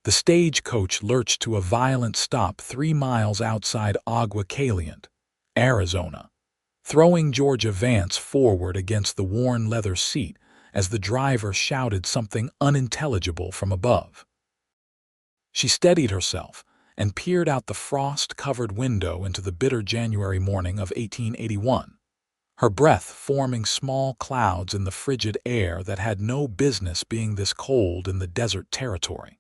The stagecoach lurched to a violent stop 3 miles outside Agua Caliente, Arizona, throwing Georgia Vance forward against the worn leather seat as the driver shouted something unintelligible from above. She steadied herself and peered out the frost-covered window into the bitter January morning of 1881, her breath forming small clouds in the frigid air that had no business being this cold in the desert territory.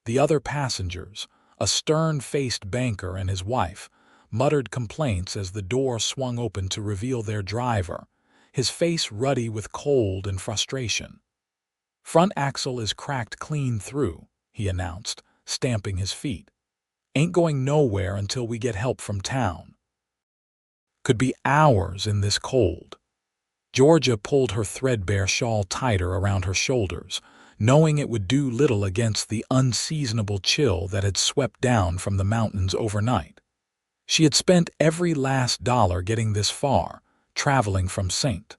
The other passengers, a stern-faced banker and his wife, muttered complaints as the door swung open to reveal their driver, his face ruddy with cold and frustration. "Front axle is cracked clean through," he announced, stamping his feet. "Ain't going nowhere until we get help from town." Could be hours in this cold. Georgia pulled her threadbare shawl tighter around her shoulders, knowing it would do little against the unseasonable chill that had swept down from the mountains overnight. She had spent every last dollar getting this far, traveling from St.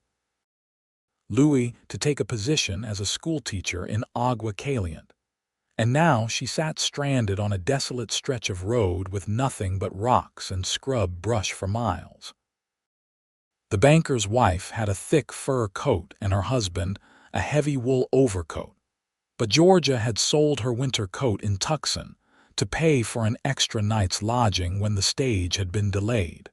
Louis to take a position as a schoolteacher in Agua Caliente, and now she sat stranded on a desolate stretch of road with nothing but rocks and scrub brush for miles. The banker's wife had a thick fur coat and her husband a heavy wool overcoat, but Georgia had sold her winter coat in Tucson to pay for an extra night's lodging when the stage had been delayed.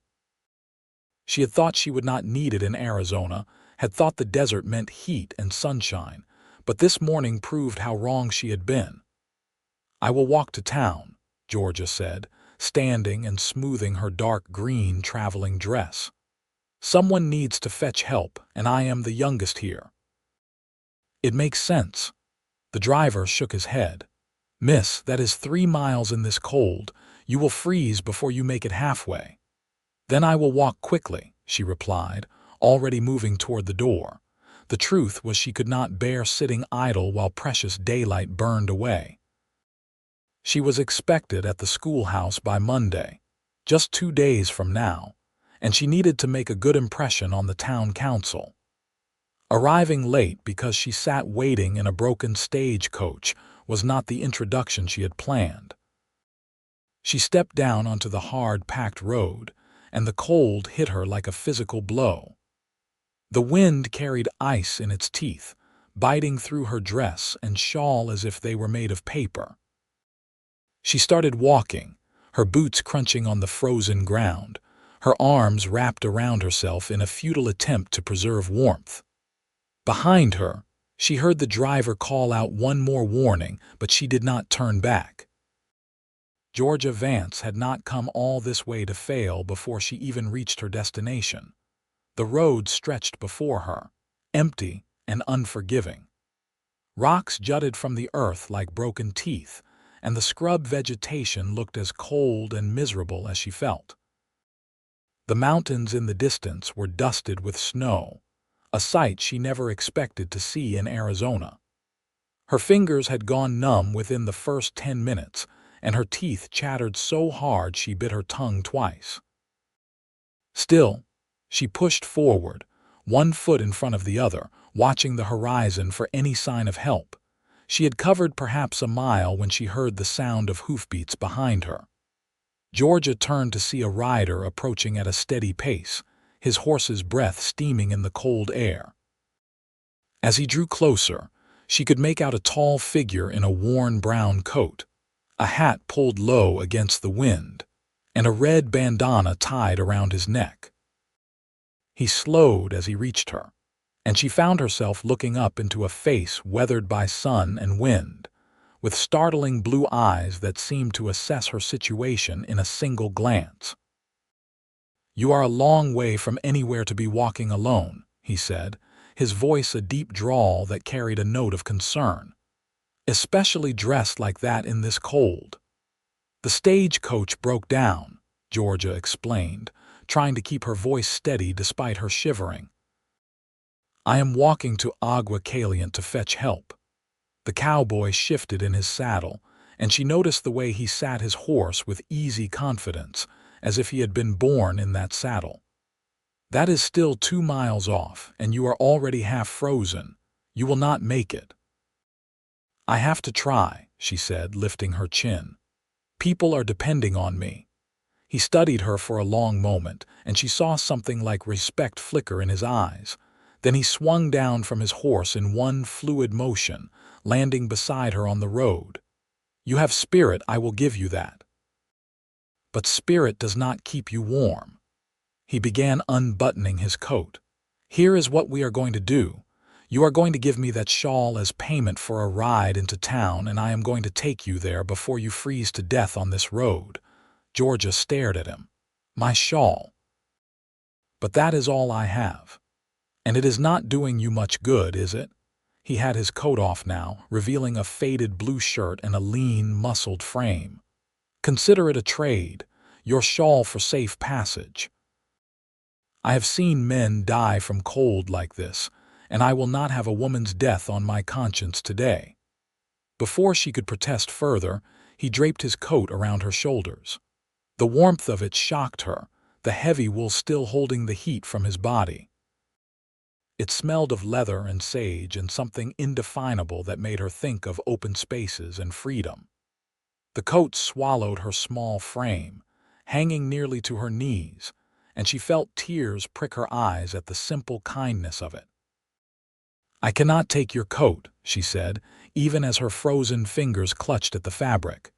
She had thought she would not need it in Arizona, had thought the desert meant heat and sunshine, but this morning proved how wrong she had been. "I will walk to town," Georgia said, standing and smoothing her dark green traveling dress. "Someone needs to fetch help, and I am the youngest here." "It makes sense." The driver shook his head. "Miss, that is 3 miles in this cold. You will freeze before you make it halfway." "Then I will walk quickly," she replied, already moving toward the door. The truth was she could not bear sitting idle while precious daylight burned away. She was expected at the schoolhouse by Monday, just 2 days from now, and she needed to make a good impression on the town council. Arriving late because she sat waiting in a broken stagecoach was not the introduction she had planned. She stepped down onto the hard, packed road, and the cold hit her like a physical blow. The wind carried ice in its teeth, biting through her dress and shawl as if they were made of paper. She started walking, her boots crunching on the frozen ground, her arms wrapped around herself in a futile attempt to preserve warmth. Behind her, she heard the driver call out one more warning, but she did not turn back. Georgia Vance had not come all this way to fail before she even reached her destination. The road stretched before her, empty and unforgiving. Rocks jutted from the earth like broken teeth, and the scrub vegetation looked as cold and miserable as she felt. The mountains in the distance were dusted with snow, a sight she never expected to see in Arizona. Her fingers had gone numb within the first 10 minutes, and her teeth chattered so hard she bit her tongue twice. Still, she pushed forward, one foot in front of the other, watching the horizon for any sign of help. She had covered perhaps a mile when she heard the sound of hoofbeats behind her. Georgia turned to see a rider approaching at a steady pace, his horse's breath steaming in the cold air. As he drew closer, she could make out a tall figure in a worn brown coat, a hat pulled low against the wind, and a red bandana tied around his neck. He slowed as he reached her, and she found herself looking up into a face weathered by sun and wind, with startling blue eyes that seemed to assess her situation in a single glance. "You are a long way from anywhere to be walking alone," he said, his voice a deep drawl that carried a note of concern. "Especially dressed like that in this cold." "The stagecoach broke down," Georgia explained, trying to keep her voice steady despite her shivering. "I am walking to Agua Caliente to fetch help." The cowboy shifted in his saddle, and she noticed the way he sat his horse with easy confidence, as if he had been born in that saddle. "That is still 2 miles off, and you are already half frozen. You will not make it." "I have to try," she said, lifting her chin. People are depending on me. He studied her for a long moment, and she saw something like respect flicker in his eyes. Then he swung down from his horse in one fluid motion, landing beside her on the road. You have spirit, I will give you that. But spirit does not keep you warm. He began unbuttoning his coat. Here is what we are going to do. You are going to give me that shawl as payment for a ride into town, and I am going to take you there before you freeze to death on this road. Georgia stared at him. My shawl. But that is all I have. And it is not doing you much good, is it? He had his coat off now, revealing a faded blue shirt and a lean, muscled frame. Consider it a trade, your shawl for safe passage. I have seen men die from cold like this, and I will not have a woman's death on my conscience today. Before she could protest further, he draped his coat around her shoulders. The warmth of it shocked her, the heavy wool still holding the heat from his body. It smelled of leather and sage and something indefinable that made her think of open spaces and freedom. The coat swallowed her small frame, hanging nearly to her knees, and she felt tears prick her eyes at the simple kindness of it. I cannot take your coat, she said, even as her frozen fingers clutched at the fabric.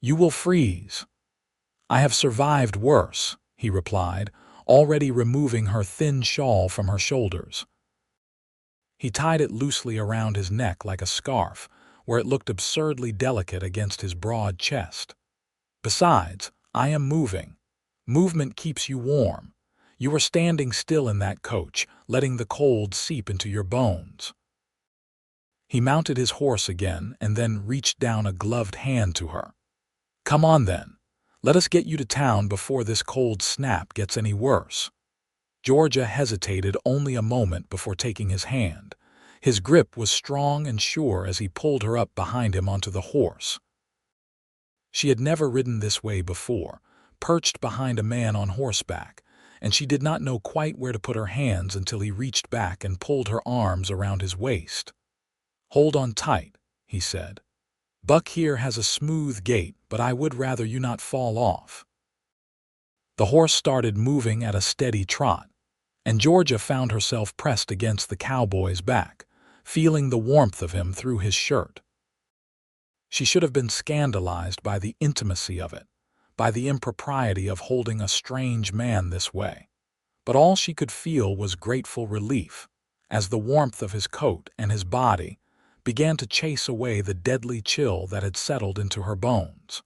You will freeze. I have survived worse, he replied, already removing her thin shawl from her shoulders. He tied it loosely around his neck like a scarf, where it looked absurdly delicate against his broad chest. Besides, I am moving. Movement keeps you warm. You are standing still in that coach, letting the cold seep into your bones. He mounted his horse again and then reached down a gloved hand to her. Come on then. Let us get you to town before this cold snap gets any worse. Georgia hesitated only a moment before taking his hand. His grip was strong and sure as he pulled her up behind him onto the horse. She had never ridden this way before, perched behind a man on horseback, and she did not know quite where to put her hands until he reached back and pulled her arms around his waist. Hold on tight, he said. Buck here has a smooth gait, but I would rather you not fall off. The horse started moving at a steady trot, and Georgia found herself pressed against the cowboy's back, feeling the warmth of him through his shirt. She should have been scandalized by the intimacy of it, by the impropriety of holding a strange man this way. But all she could feel was grateful relief, as the warmth of his coat and his body began to chase away the deadly chill that had settled into her bones.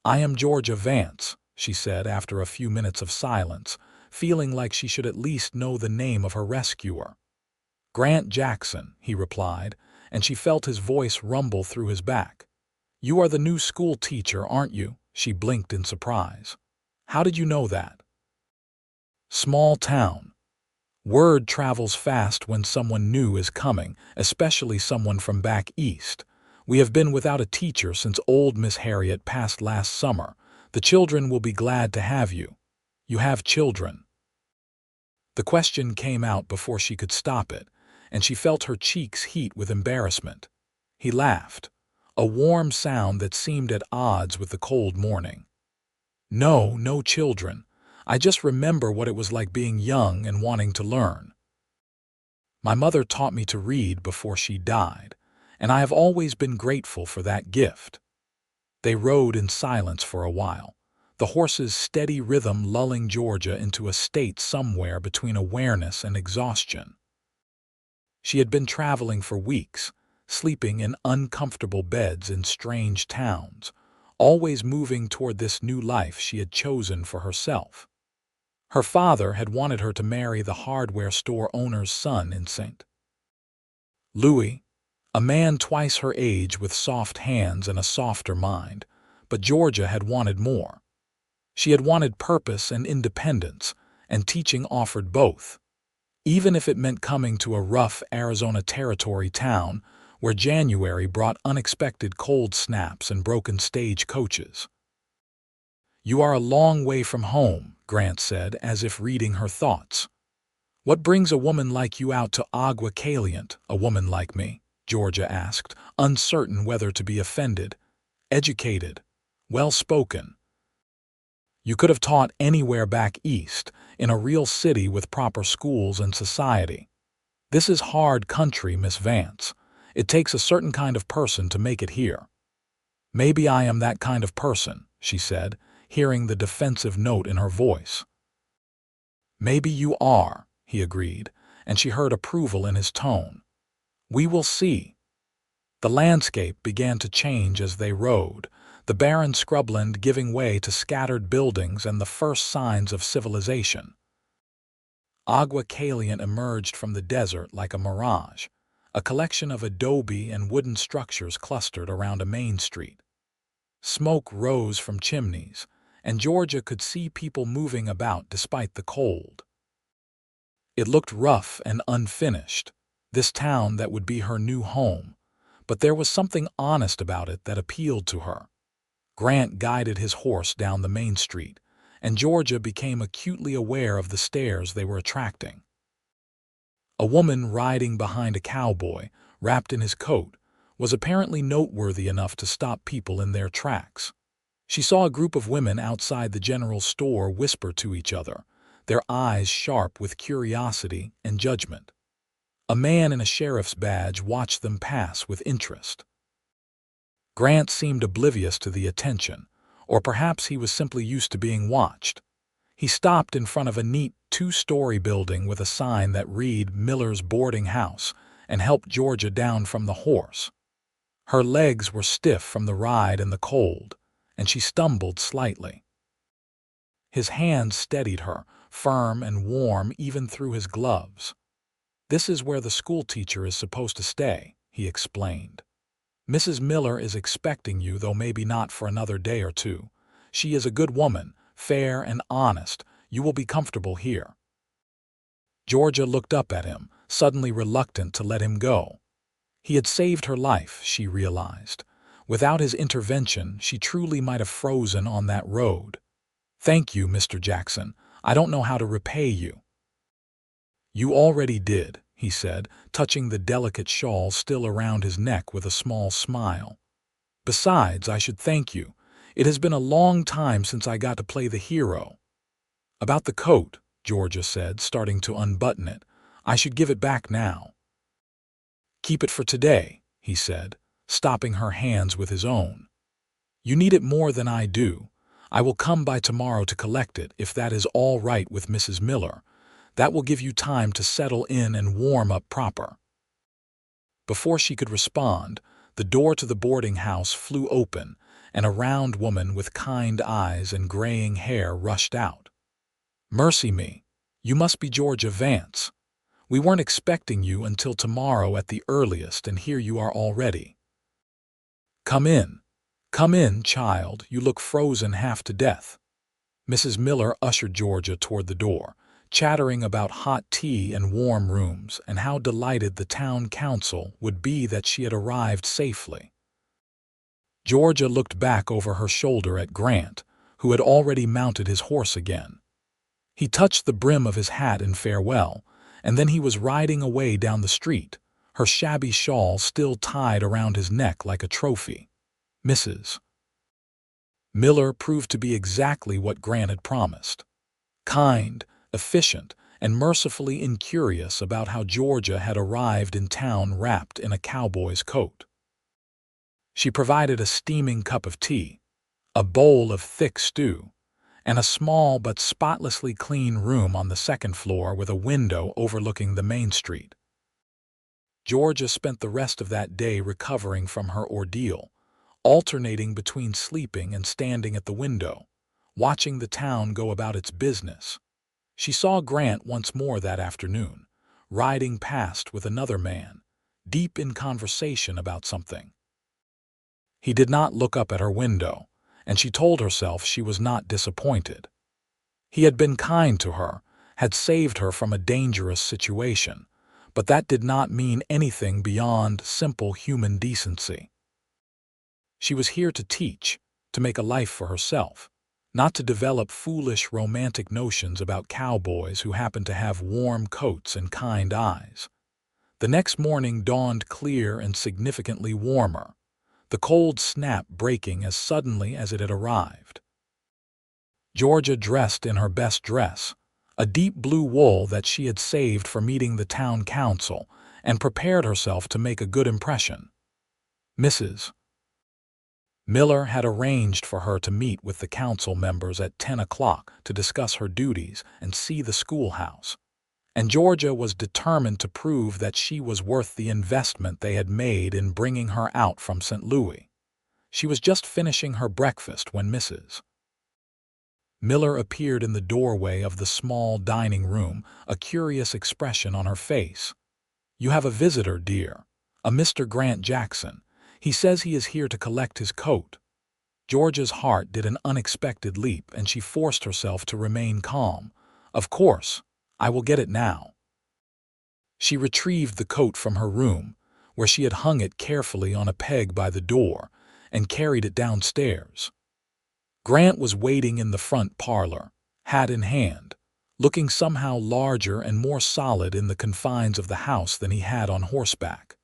I am Georgia Vance, she said after a few minutes of silence, feeling like she should at least know the name of her rescuer. Grant Jackson, he replied, and she felt his voice rumble through his back. You are the new school teacher, aren't you? She blinked in surprise. How did you know that? Small town. Word travels fast when someone new is coming, especially someone from back east. We have been without a teacher since old Miss Harriet passed last summer. The children will be glad to have you. You have children. The question came out before she could stop it, and she felt her cheeks heat with embarrassment. He laughed, a warm sound that seemed at odds with the cold morning. No, no children. I just remember what it was like being young and wanting to learn. My mother taught me to read before she died, and I have always been grateful for that gift. They rode in silence for a while, the horse's steady rhythm lulling Georgia into a state somewhere between awareness and exhaustion. She had been traveling for weeks, sleeping in uncomfortable beds in strange towns, always moving toward this new life she had chosen for herself. Her father had wanted her to marry the hardware store owner's son in St. Louis, a man twice her age with soft hands and a softer mind, but Georgia had wanted more. She had wanted purpose and independence, and teaching offered both, even if it meant coming to a rough Arizona Territory town where January brought unexpected cold snaps and broken stagecoaches. You are a long way from home, Grant said, as if reading her thoughts. What brings a woman like you out to Agua Caliente, a woman like me? Georgia asked, uncertain whether to be offended, educated, well-spoken. You could have taught anywhere back east, in a real city with proper schools and society. This is hard country, Miss Vance. It takes a certain kind of person to make it here. Maybe I am that kind of person, she said, hearing the defensive note in her voice. Maybe you are, he agreed, and she heard approval in his tone. We will see. The landscape began to change as they rode, the barren scrubland giving way to scattered buildings and the first signs of civilization. Agua Caliente emerged from the desert like a mirage, a collection of adobe and wooden structures clustered around a main street. Smoke rose from chimneys, and Georgia could see people moving about despite the cold. It looked rough and unfinished, this town that would be her new home, but there was something honest about it that appealed to her. Grant guided his horse down the main street, and Georgia became acutely aware of the stares they were attracting. A woman riding behind a cowboy, wrapped in his coat, was apparently noteworthy enough to stop people in their tracks. She saw a group of women outside the general store whisper to each other, their eyes sharp with curiosity and judgment. A man in a sheriff's badge watched them pass with interest. Grant seemed oblivious to the attention, or perhaps he was simply used to being watched. He stopped in front of a neat two-story building with a sign that read Miller's Boarding House and helped Georgia down from the horse. Her legs were stiff from the ride and the cold, and she stumbled slightly. His hand steadied her, firm and warm even through his gloves. This is where the schoolteacher is supposed to stay, he explained. Mrs. Miller is expecting you, though maybe not for another day or two. She is a good woman, fair and honest. You will be comfortable here. Georgia looked up at him, suddenly reluctant to let him go. He had saved her life, she realized. Without his intervention, she truly might have frozen on that road. Thank you, Mr. Jackson. I don't know how to repay you. You already did, he said, touching the delicate shawl still around his neck with a small smile. Besides, I should thank you. It has been a long time since I got to play the hero. About the coat, Georgia said, starting to unbutton it. I should give it back now. Keep it for today, he said, stopping her hands with his own. You need it more than I do. I will come by tomorrow to collect it, if that is all right with Mrs. Miller. That will give you time to settle in and warm up proper. Before she could respond, the door to the boarding house flew open, and a round woman with kind eyes and graying hair rushed out. Mercy me, you must be Georgia Vance. We weren't expecting you until tomorrow at the earliest, and here you are already. Come in, child, you look frozen half to death. Mrs. Miller ushered Georgia toward the door, chattering about hot tea and warm rooms and how delighted the town council would be that she had arrived safely. Georgia looked back over her shoulder at Grant, who had already mounted his horse again. He touched the brim of his hat in farewell, and then he was riding away down the street, her shabby shawl still tied around his neck like a trophy. Mrs. Miller proved to be exactly what Grant had promised. Kind, efficient, and mercifully incurious about how Georgia had arrived in town wrapped in a cowboy's coat. She provided a steaming cup of tea, a bowl of thick stew, and a small but spotlessly clean room on the second floor with a window overlooking the main street. Georgia spent the rest of that day recovering from her ordeal, alternating between sleeping and standing at the window, watching the town go about its business. She saw Grant once more that afternoon, riding past with another man, deep in conversation about something. He did not look up at her window, and she told herself she was not disappointed. He had been kind to her, had saved her from a dangerous situation, but that did not mean anything beyond simple human decency. She was here to teach, to make a life for herself, not to develop foolish romantic notions about cowboys who happen to have warm coats and kind eyes. The next morning dawned clear and significantly warmer, the cold snap breaking as suddenly as it had arrived. Georgia dressed in her best dress, a deep blue wool that she had saved for meeting the town council, and prepared herself to make a good impression. Mrs. Miller had arranged for her to meet with the council members at 10 o'clock to discuss her duties and see the schoolhouse, and Georgia was determined to prove that she was worth the investment they had made in bringing her out from St. Louis. She was just finishing her breakfast when Mrs. Miller appeared in the doorway of the small dining room, a curious expression on her face. "You have a visitor, dear, a Mr. Grant Jackson. He says he is here to collect his coat." Georgia's heart did an unexpected leap, and she forced herself to remain calm. "Of course, I will get it now." She retrieved the coat from her room, where she had hung it carefully on a peg by the door, and carried it downstairs. Grant was waiting in the front parlor, hat in hand, looking somehow larger and more solid in the confines of the house than he had on horseback.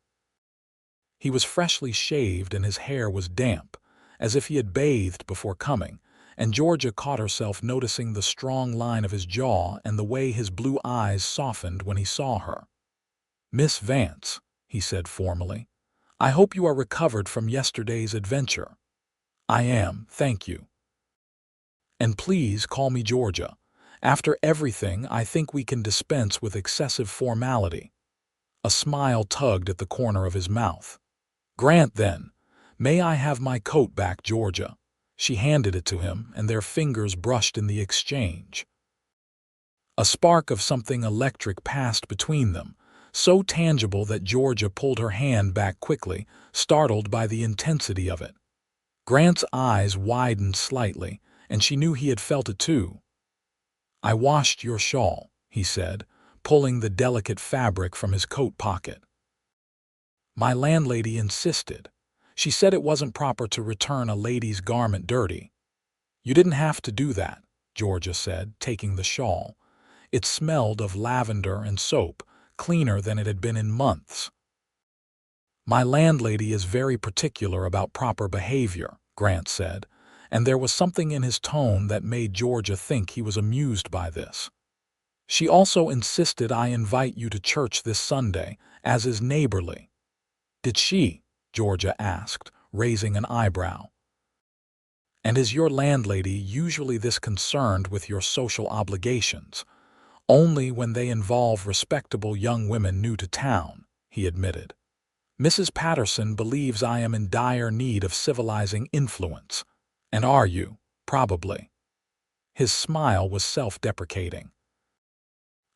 He was freshly shaved and his hair was damp, as if he had bathed before coming, and Georgia caught herself noticing the strong line of his jaw and the way his blue eyes softened when he saw her. "Miss Vance," he said formally, "I hope you are recovered from yesterday's adventure." "I am, thank you." "And please call me Georgia. After everything, I think we can dispense with excessive formality." A smile tugged at the corner of his mouth. "Grant, then. May I have my coat back, Georgia?" She handed it to him, and their fingers brushed in the exchange. A spark of something electric passed between them, so tangible that Georgia pulled her hand back quickly, startled by the intensity of it. Grant's eyes widened slightly, and she knew he had felt it too. "I washed your shawl," he said, pulling the delicate fabric from his coat pocket. "My landlady insisted. She said it wasn't proper to return a lady's garment dirty." "You didn't have to do that," Georgia said, taking the shawl. It smelled of lavender and soap, cleaner than it had been in months. "My landlady is very particular about proper behavior," Grant said, and there was something in his tone that made Georgia think he was amused by this. "She also insisted I invite you to church this Sunday, as is neighborly." "Did she?" Georgia asked, raising an eyebrow. "And is your landlady usually this concerned with your social obligations?" "Only when they involve respectable young women new to town," he admitted. "Mrs. Patterson believes I am in dire need of civilizing influence. And are you, probably?" His smile was self-deprecating.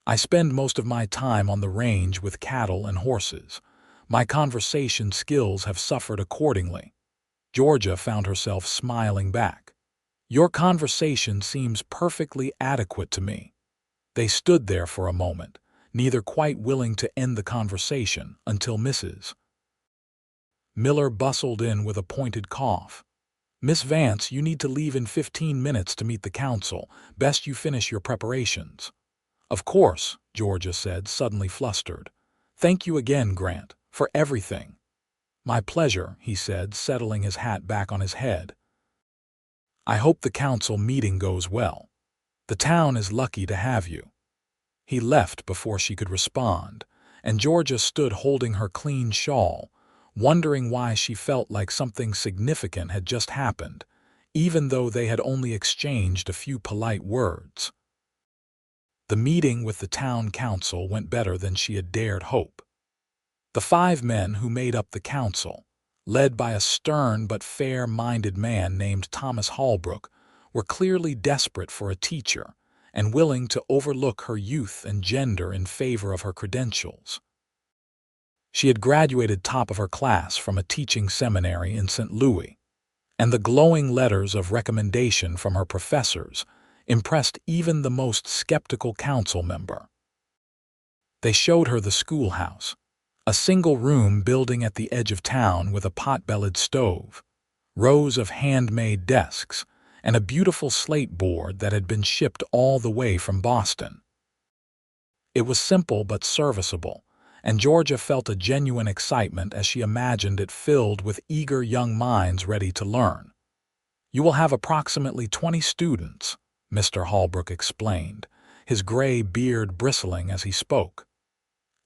"I spend most of my time on the range with cattle and horses. My conversation skills have suffered accordingly." Georgia found herself smiling back. "Your conversation seems perfectly adequate to me." They stood there for a moment, neither quite willing to end the conversation, until Mrs. Miller bustled in with a pointed cough. "Miss Vance, you need to leave in 15 minutes to meet the council. Best you finish your preparations." "Of course," Georgia said, suddenly flustered. "Thank you again, Grant, for everything." "My pleasure," he said, settling his hat back on his head. "I hope the council meeting goes well. The town is lucky to have you." He left before she could respond, and Georgia stood holding her clean shawl, wondering why she felt like something significant had just happened, even though they had only exchanged a few polite words. The meeting with the town council went better than she had dared hope. The 5 men who made up the council, led by a stern but fair-minded man named Thomas Holbrook, were clearly desperate for a teacher and willing to overlook her youth and gender in favor of her credentials. She had graduated top of her class from a teaching seminary in St. Louis, and the glowing letters of recommendation from her professors impressed even the most skeptical council member. They showed her the schoolhouse, a single-room building at the edge of town with a pot-bellied stove, rows of handmade desks, and a beautiful slate board that had been shipped all the way from Boston. It was simple but serviceable, and Georgia felt a genuine excitement as she imagined it filled with eager young minds ready to learn. "You will have approximately 20 students," Mr. Holbrook explained, his gray beard bristling as he spoke.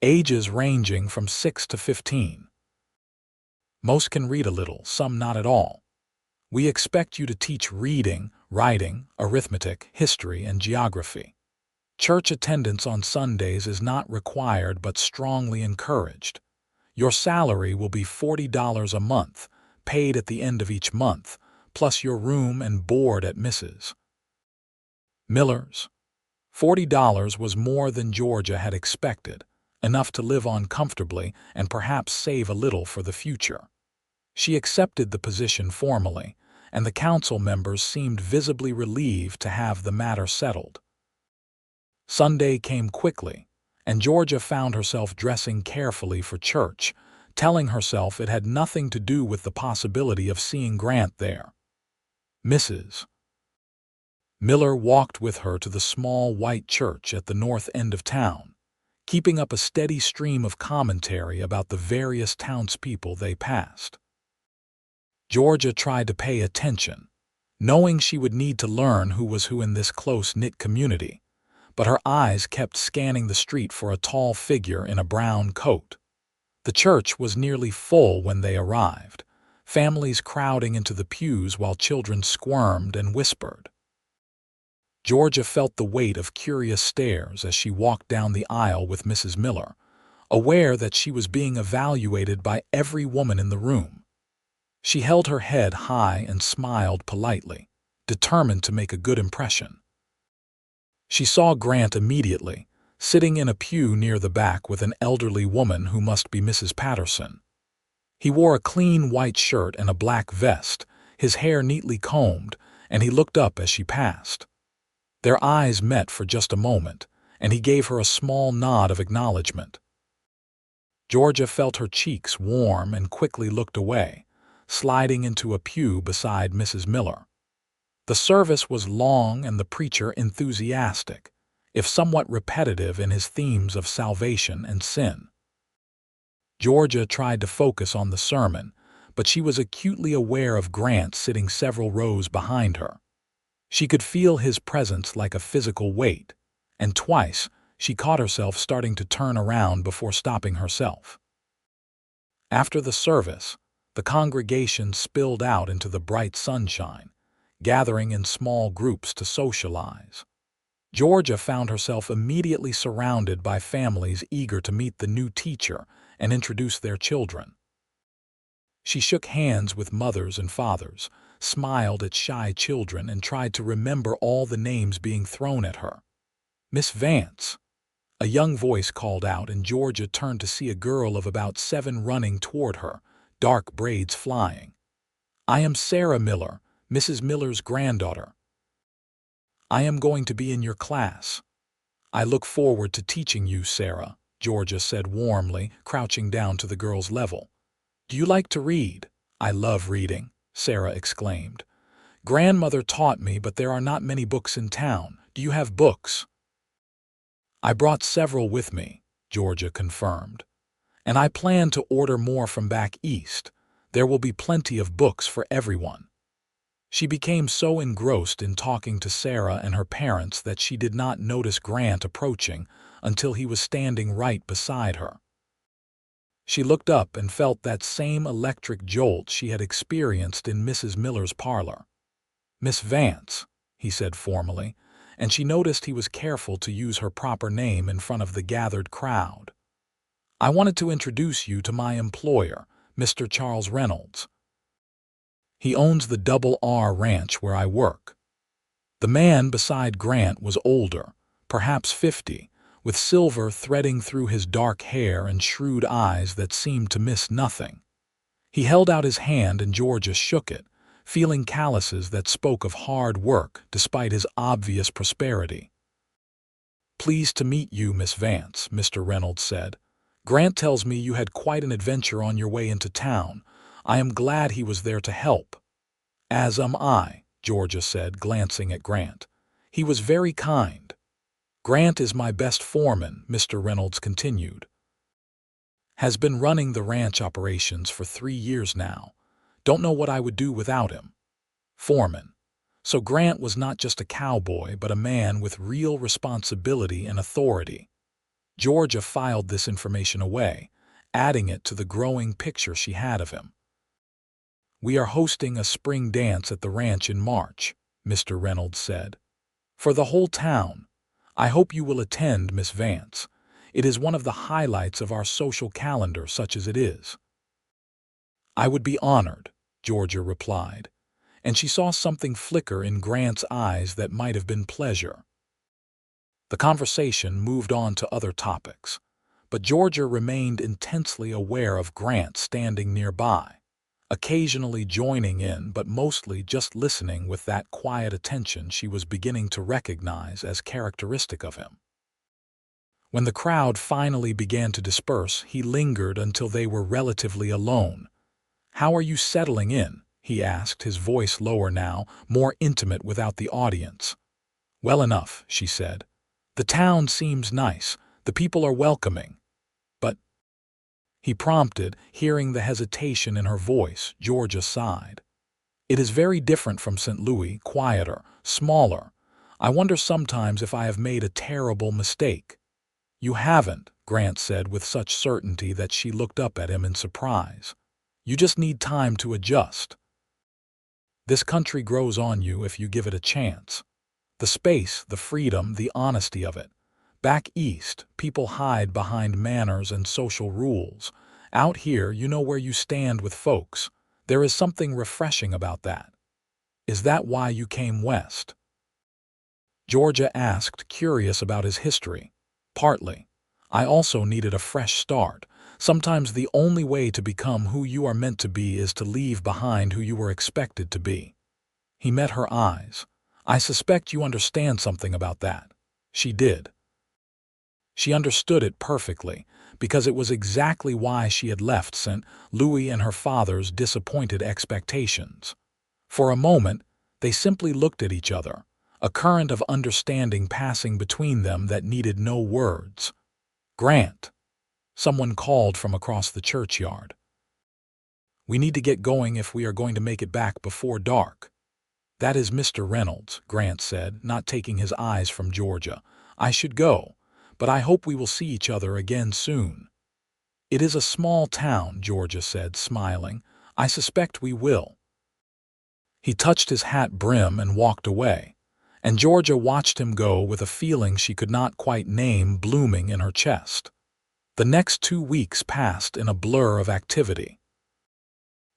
"Ages ranging from 6 to 15. Most can read a little, some not at all. We expect you to teach reading, writing, arithmetic, history, and geography. Church attendance on Sundays is not required but strongly encouraged. Your salary will be $40 a month, paid at the end of each month, plus your room and board at Mrs. Miller's." $40 was more than Georgia had expected, enough to live on comfortably and perhaps save a little for the future. She accepted the position formally, and the council members seemed visibly relieved to have the matter settled. Sunday came quickly, and Georgia found herself dressing carefully for church, telling herself it had nothing to do with the possibility of seeing Grant there. Mrs. Miller walked with her to the small white church at the north end of town, keeping up a steady stream of commentary about the various townspeople they passed. Georgia tried to pay attention, knowing she would need to learn who was who in this close-knit community, but her eyes kept scanning the street for a tall figure in a brown coat. The church was nearly full when they arrived, families crowding into the pews while children squirmed and whispered. Georgia felt the weight of curious stares as she walked down the aisle with Mrs. Miller, aware that she was being evaluated by every woman in the room. She held her head high and smiled politely, determined to make a good impression. She saw Grant immediately, sitting in a pew near the back with an elderly woman who must be Mrs. Patterson. He wore a clean white shirt and a black vest, his hair neatly combed, and he looked up as she passed. Their eyes met for just a moment, and he gave her a small nod of acknowledgement. Georgia felt her cheeks warm and quickly looked away, sliding into a pew beside Mrs. Miller. The service was long and the preacher enthusiastic, if somewhat repetitive in his themes of salvation and sin. Georgia tried to focus on the sermon, but she was acutely aware of Grant sitting several rows behind her. She could feel his presence like a physical weight, and twice she caught herself starting to turn around before stopping herself. After the service, the congregation spilled out into the bright sunshine, gathering in small groups to socialize. Georgia found herself immediately surrounded by families eager to meet the new teacher and introduce their children. She shook hands with mothers and fathers, smiled at shy children, and tried to remember all the names being thrown at her. "Miss Vance," a young voice called out, and Georgia turned to see a girl of about 7 running toward her, dark braids flying. "I am Sarah Miller, Mrs. Miller's granddaughter. I am going to be in your class." "I look forward to teaching you, Sarah," Georgia said warmly, crouching down to the girl's level. "Do you like to read?" "I love reading," Sarah exclaimed. "Grandmother taught me, but there are not many books in town. Do you have books?" "I brought several with me," Georgia confirmed. "And I plan to order more from back east. There will be plenty of books for everyone." She became so engrossed in talking to Sarah and her parents that she did not notice Grant approaching until he was standing right beside her. She looked up and felt that same electric jolt she had experienced in Mrs. Miller's parlor. "Miss Vance," he said formally, and she noticed he was careful to use her proper name in front of the gathered crowd. "I wanted to introduce you to my employer, Mr. Charles Reynolds. He owns the Double R Ranch where I work." The man beside Grant was older, perhaps 50, with silver threading through his dark hair and shrewd eyes that seemed to miss nothing. He held out his hand and Georgia shook it, feeling calluses that spoke of hard work despite his obvious prosperity. "Pleased to meet you, Miss Vance," Mr. Reynolds said. "Grant tells me you had quite an adventure on your way into town. I am glad he was there to help." "As am I," Georgia said, glancing at Grant. "He was very kind." "Grant is my best foreman," Mr. Reynolds continued. Has been running the ranch operations for 3 years now. Don't know what I would do without him. Foreman. So Grant was not just a cowboy, but a man with real responsibility and authority. Georgia filed this information away, adding it to the growing picture she had of him. "We are hosting a spring dance at the ranch in March," Mr. Reynolds said. "For the whole town. I hope you will attend, Miss Vance. It is one of the highlights of our social calendar, such as it is." "I would be honored," Georgia replied, and she saw something flicker in Grant's eyes that might have been pleasure. The conversation moved on to other topics, but Georgia remained intensely aware of Grant standing nearby, occasionally joining in but mostly just listening with that quiet attention she was beginning to recognize as characteristic of him. When the crowd finally began to disperse, he lingered until they were relatively alone. "How are you settling in?" he asked, his voice lower now, more intimate without the audience. "Well enough," she said. "The town seems nice. The people are welcoming. But—" he prompted, hearing the hesitation in her voice. Georgia sighed. "It is very different from St. Louis, quieter, smaller. I wonder sometimes if I have made a terrible mistake." "You haven't," Grant said with such certainty that she looked up at him in surprise. "You just need time to adjust. This country grows on you if you give it a chance. The space, the freedom, the honesty of it. Back east, people hide behind manners and social rules. Out here, you know where you stand with folks. There is something refreshing about that." "Is that why you came west?" Georgia asked, curious about his history. "Partly. I also needed a fresh start. Sometimes the only way to become who you are meant to be is to leave behind who you were expected to be." He met her eyes. "I suspect you understand something about that." She did. She understood it perfectly, because it was exactly why she had left St. Louis and her father's disappointed expectations. For a moment, they simply looked at each other, a current of understanding passing between them that needed no words. "Grant," someone called from across the churchyard. "We need to get going if we are going to make it back before dark." "That is Mr. Reynolds," Grant said, not taking his eyes from Georgia. "I should go, but I hope we will see each other again soon." "It is a small town," Georgia said, smiling. "I suspect we will." He touched his hat brim and walked away, and Georgia watched him go with a feeling she could not quite name blooming in her chest. The next 2 weeks passed in a blur of activity.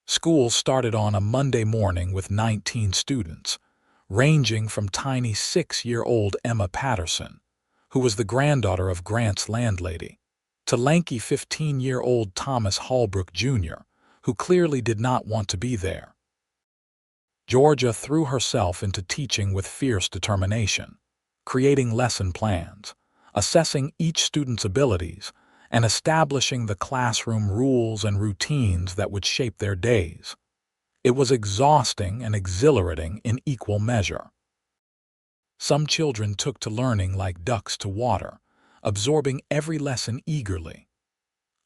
School started on a Monday morning with 19 students, ranging from tiny 6-year-old Emma Patterson, who was the granddaughter of Grant's landlady, to lanky 15-year-old Thomas Holbrook, Jr., who clearly did not want to be there. Georgia threw herself into teaching with fierce determination, creating lesson plans, assessing each student's abilities, and establishing the classroom rules and routines that would shape their days. It was exhausting and exhilarating in equal measure. Some children took to learning like ducks to water, absorbing every lesson eagerly.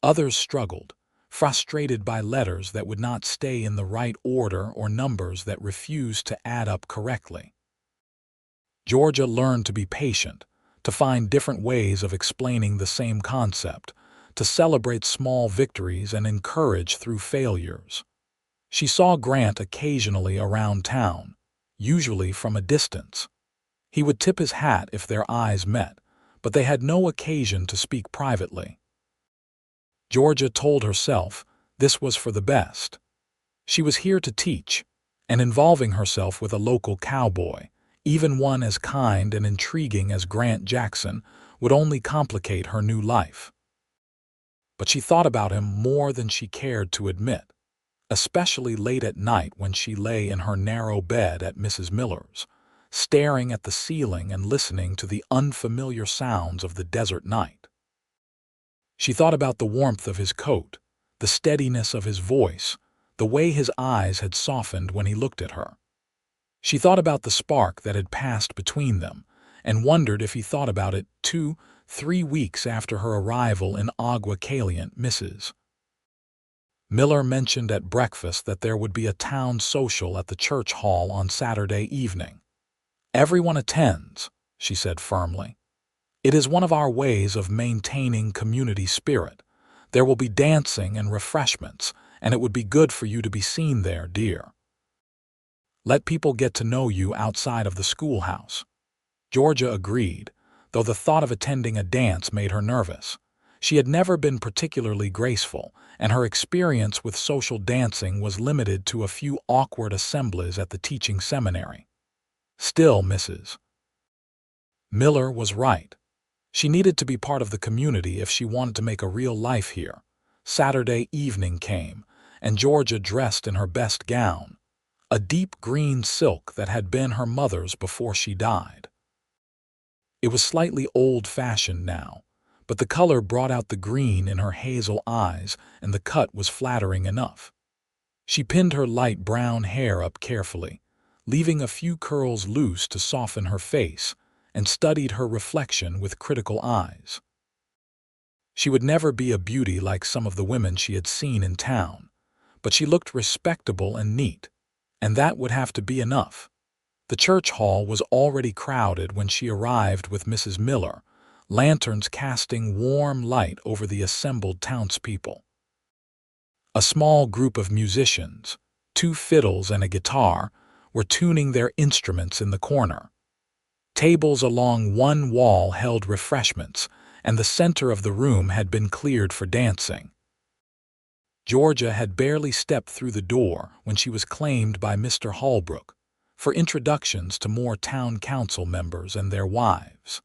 Others struggled, frustrated by letters that would not stay in the right order or numbers that refused to add up correctly. Georgia learned to be patient, to find different ways of explaining the same concept, to celebrate small victories and encourage through failures. She saw Grant occasionally around town, usually from a distance. He would tip his hat if their eyes met, but they had no occasion to speak privately. Georgia told herself this was for the best. She was here to teach, and involving herself with a local cowboy, even one as kind and intriguing as Grant Jackson, would only complicate her new life. But she thought about him more than she cared to admit, especially late at night when she lay in her narrow bed at Mrs. Miller's, staring at the ceiling and listening to the unfamiliar sounds of the desert night. She thought about the warmth of his coat, the steadiness of his voice, the way his eyes had softened when he looked at her. She thought about the spark that had passed between them, and wondered if he thought about it too, 3 weeks after her arrival in Agua Caliente, Mrs. Miller mentioned at breakfast that there would be a town social at the church hall on Saturday evening. "Everyone attends," she said firmly. "It is one of our ways of maintaining community spirit. There will be dancing and refreshments, and it would be good for you to be seen there, dear. Let people get to know you outside of the schoolhouse." Georgia agreed, though the thought of attending a dance made her nervous. She had never been particularly graceful, and her experience with social dancing was limited to a few awkward assemblies at the teaching seminary. Still, Mrs. Miller was right. She needed to be part of the community if she wanted to make a real life here. Saturday evening came, and Georgia dressed in her best gown, a deep green silk that had been her mother's before she died. It was slightly old-fashioned now, but the color brought out the green in her hazel eyes, and the cut was flattering enough. She pinned her light brown hair up carefully, leaving a few curls loose to soften her face, and studied her reflection with critical eyes. She would never be a beauty like some of the women she had seen in town, but she looked respectable and neat, and that would have to be enough. The church hall was already crowded when she arrived with Mrs. Miller, lanterns casting warm light over the assembled townspeople. A small group of musicians, 2 fiddles and a guitar, were tuning their instruments in the corner. Tables along one wall held refreshments, and the center of the room had been cleared for dancing. Georgia had barely stepped through the door when she was claimed by Mr. Holbrook for introductions to more town council members and their wives.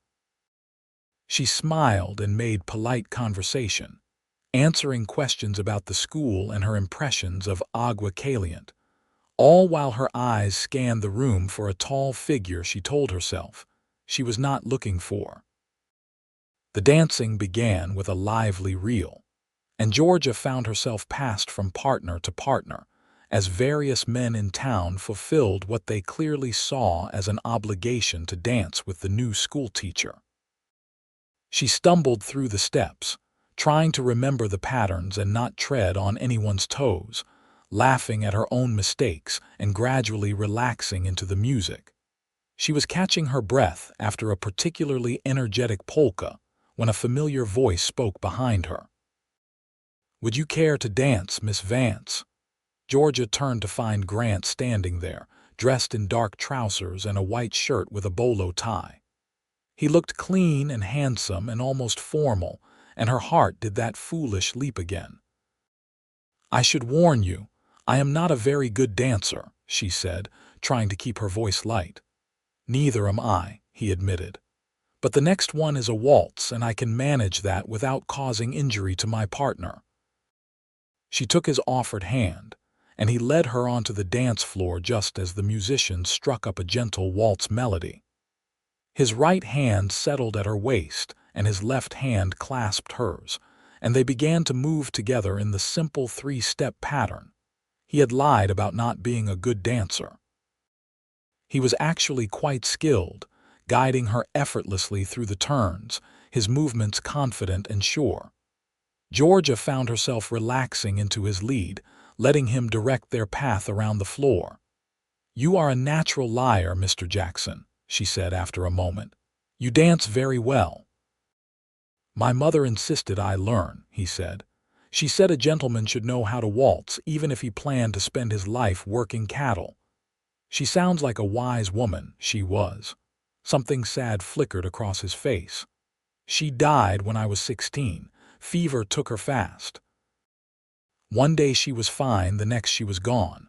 She smiled and made polite conversation, answering questions about the school and her impressions of Agua Caliente, all while her eyes scanned the room for a tall figure she told herself she was not looking for. The dancing began with a lively reel, and Georgia found herself passed from partner to partner as various men in town fulfilled what they clearly saw as an obligation to dance with the new schoolteacher. She stumbled through the steps, trying to remember the patterns and not tread on anyone's toes, laughing at her own mistakes and gradually relaxing into the music. She was catching her breath after a particularly energetic polka when a familiar voice spoke behind her. "Would you care to dance, Miss Vance?" Georgia turned to find Grant standing there, dressed in dark trousers and a white shirt with a bolo tie. He looked clean and handsome and almost formal, and her heart did that foolish leap again. "I should warn you, I am not a very good dancer," she said, trying to keep her voice light. "Neither am I," he admitted. "But the next one is a waltz, and I can manage that without causing injury to my partner." She took his offered hand, and he led her onto the dance floor just as the musicians struck up a gentle waltz melody. His right hand settled at her waist, and his left hand clasped hers, and they began to move together in the simple 3-step pattern. He had lied about not being a good dancer. He was actually quite skilled, guiding her effortlessly through the turns, his movements confident and sure. Georgia found herself relaxing into his lead, letting him direct their path around the floor. "You are a natural liar, Mr. Jackson," she said after a moment. "You dance very well." "My mother insisted I learn," he said. "She said a gentleman should know how to waltz even if he planned to spend his life working cattle." She sounds like a wise woman, she was. Something sad flickered across his face. "She died when I was 16. Fever took her fast. One day she was fine, the next she was gone."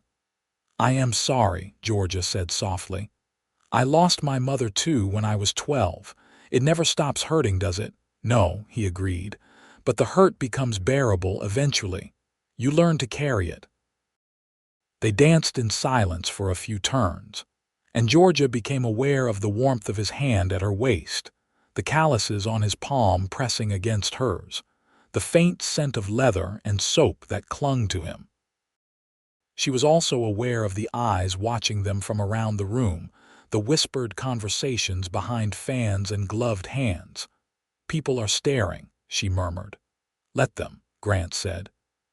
"I am sorry," Georgia said softly. "I lost my mother too when I was 12. It never stops hurting, does it?" "No," he agreed, "but the hurt becomes bearable eventually. You learn to carry it." They danced in silence for a few turns, and Georgia became aware of the warmth of his hand at her waist, the calluses on his palm pressing against hers, the faint scent of leather and soap that clung to him. She was also aware of the eyes watching them from around the room, the whispered conversations behind fans and gloved hands. People are staring, she murmured. Let them, Grant said.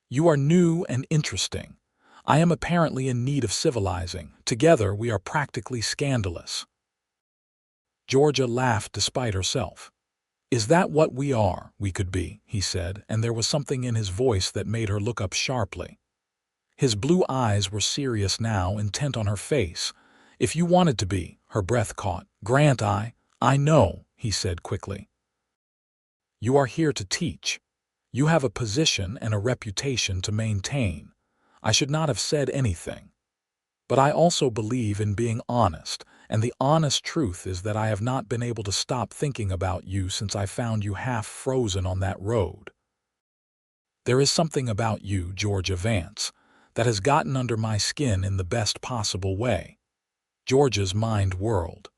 You are new and interesting. I am apparently in need of civilizing. Together we are practically scandalous. Georgia laughed despite herself. Is that what we could be, he said, and there was something in his voice that made her look up sharply. His blue eyes were serious now, intent on her face. If you wanted to be, her breath caught. Grant, I know, he said quickly. You are here to teach. You have a position and a reputation to maintain. I should not have said anything. But I also believe in being honest, and the honest truth is that I have not been able to stop thinking about you since I found you half frozen on that road. There is something about you, Georgia Vance, that has gotten under my skin in the best possible way. Georgia's mind whirled.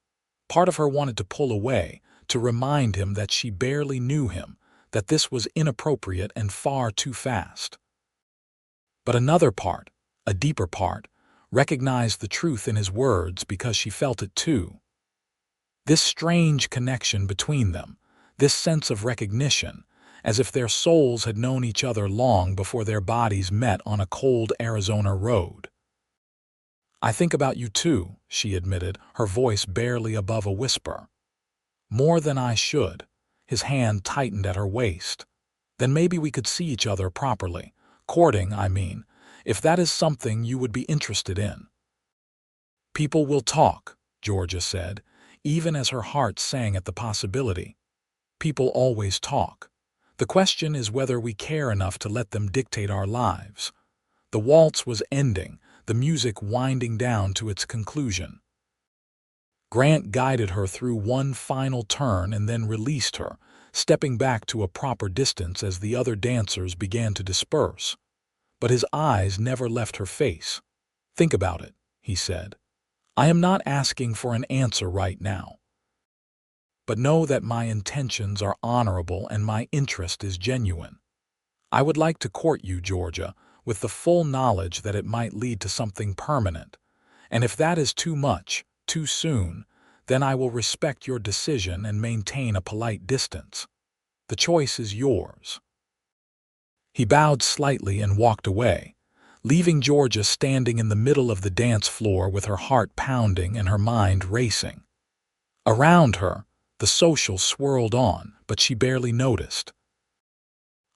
Part of her wanted to pull away, to remind him that she barely knew him, that this was inappropriate and far too fast. But another part, a deeper part, recognized the truth in his words because she felt it too. This strange connection between them, this sense of recognition, as if their souls had known each other long before their bodies met on a cold Arizona road. I think about you too, she admitted, her voice barely above a whisper. More than I should. His hand tightened at her waist. Then maybe we could see each other properly. Courting, I mean, if that is something you would be interested in. People will talk, Georgia said, even as her heart sang at the possibility. People always talk. The question is whether we care enough to let them dictate our lives. The waltz was ending, the music winding down to its conclusion. Grant guided her through one final turn and then released her, stepping back to a proper distance as the other dancers began to disperse. But his eyes never left her face. Think about it, he said. I am not asking for an answer right now. But know that my intentions are honorable and my interest is genuine. I would like to court you, Georgia, with the full knowledge that it might lead to something permanent. And if that is too much, too soon, then I will respect your decision and maintain a polite distance. The choice is yours. He bowed slightly and walked away, leaving Georgia standing in the middle of the dance floor with her heart pounding and her mind racing. Around her, the social swirled on, but she barely noticed.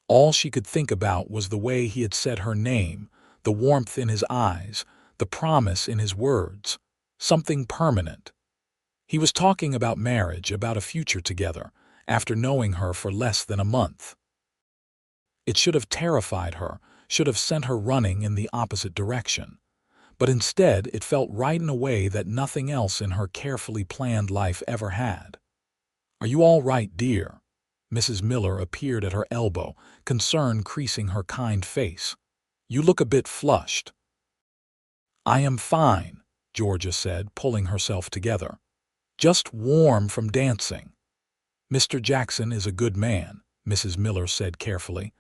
All she could think about was the way he had said her name, the warmth in his eyes, the promise in his words, something permanent. He was talking about marriage, about a future together, after knowing her for less than a month. It should have terrified her, should have sent her running in the opposite direction. But instead, it felt right in a way that nothing else in her carefully planned life ever had. Are you all right, dear? Mrs. Miller appeared at her elbow, concern creasing her kind face. You look a bit flushed. I am fine, Georgia said, pulling herself together. Just warm from dancing. Mr. Jackson is a good man, Mrs. Miller said carefully.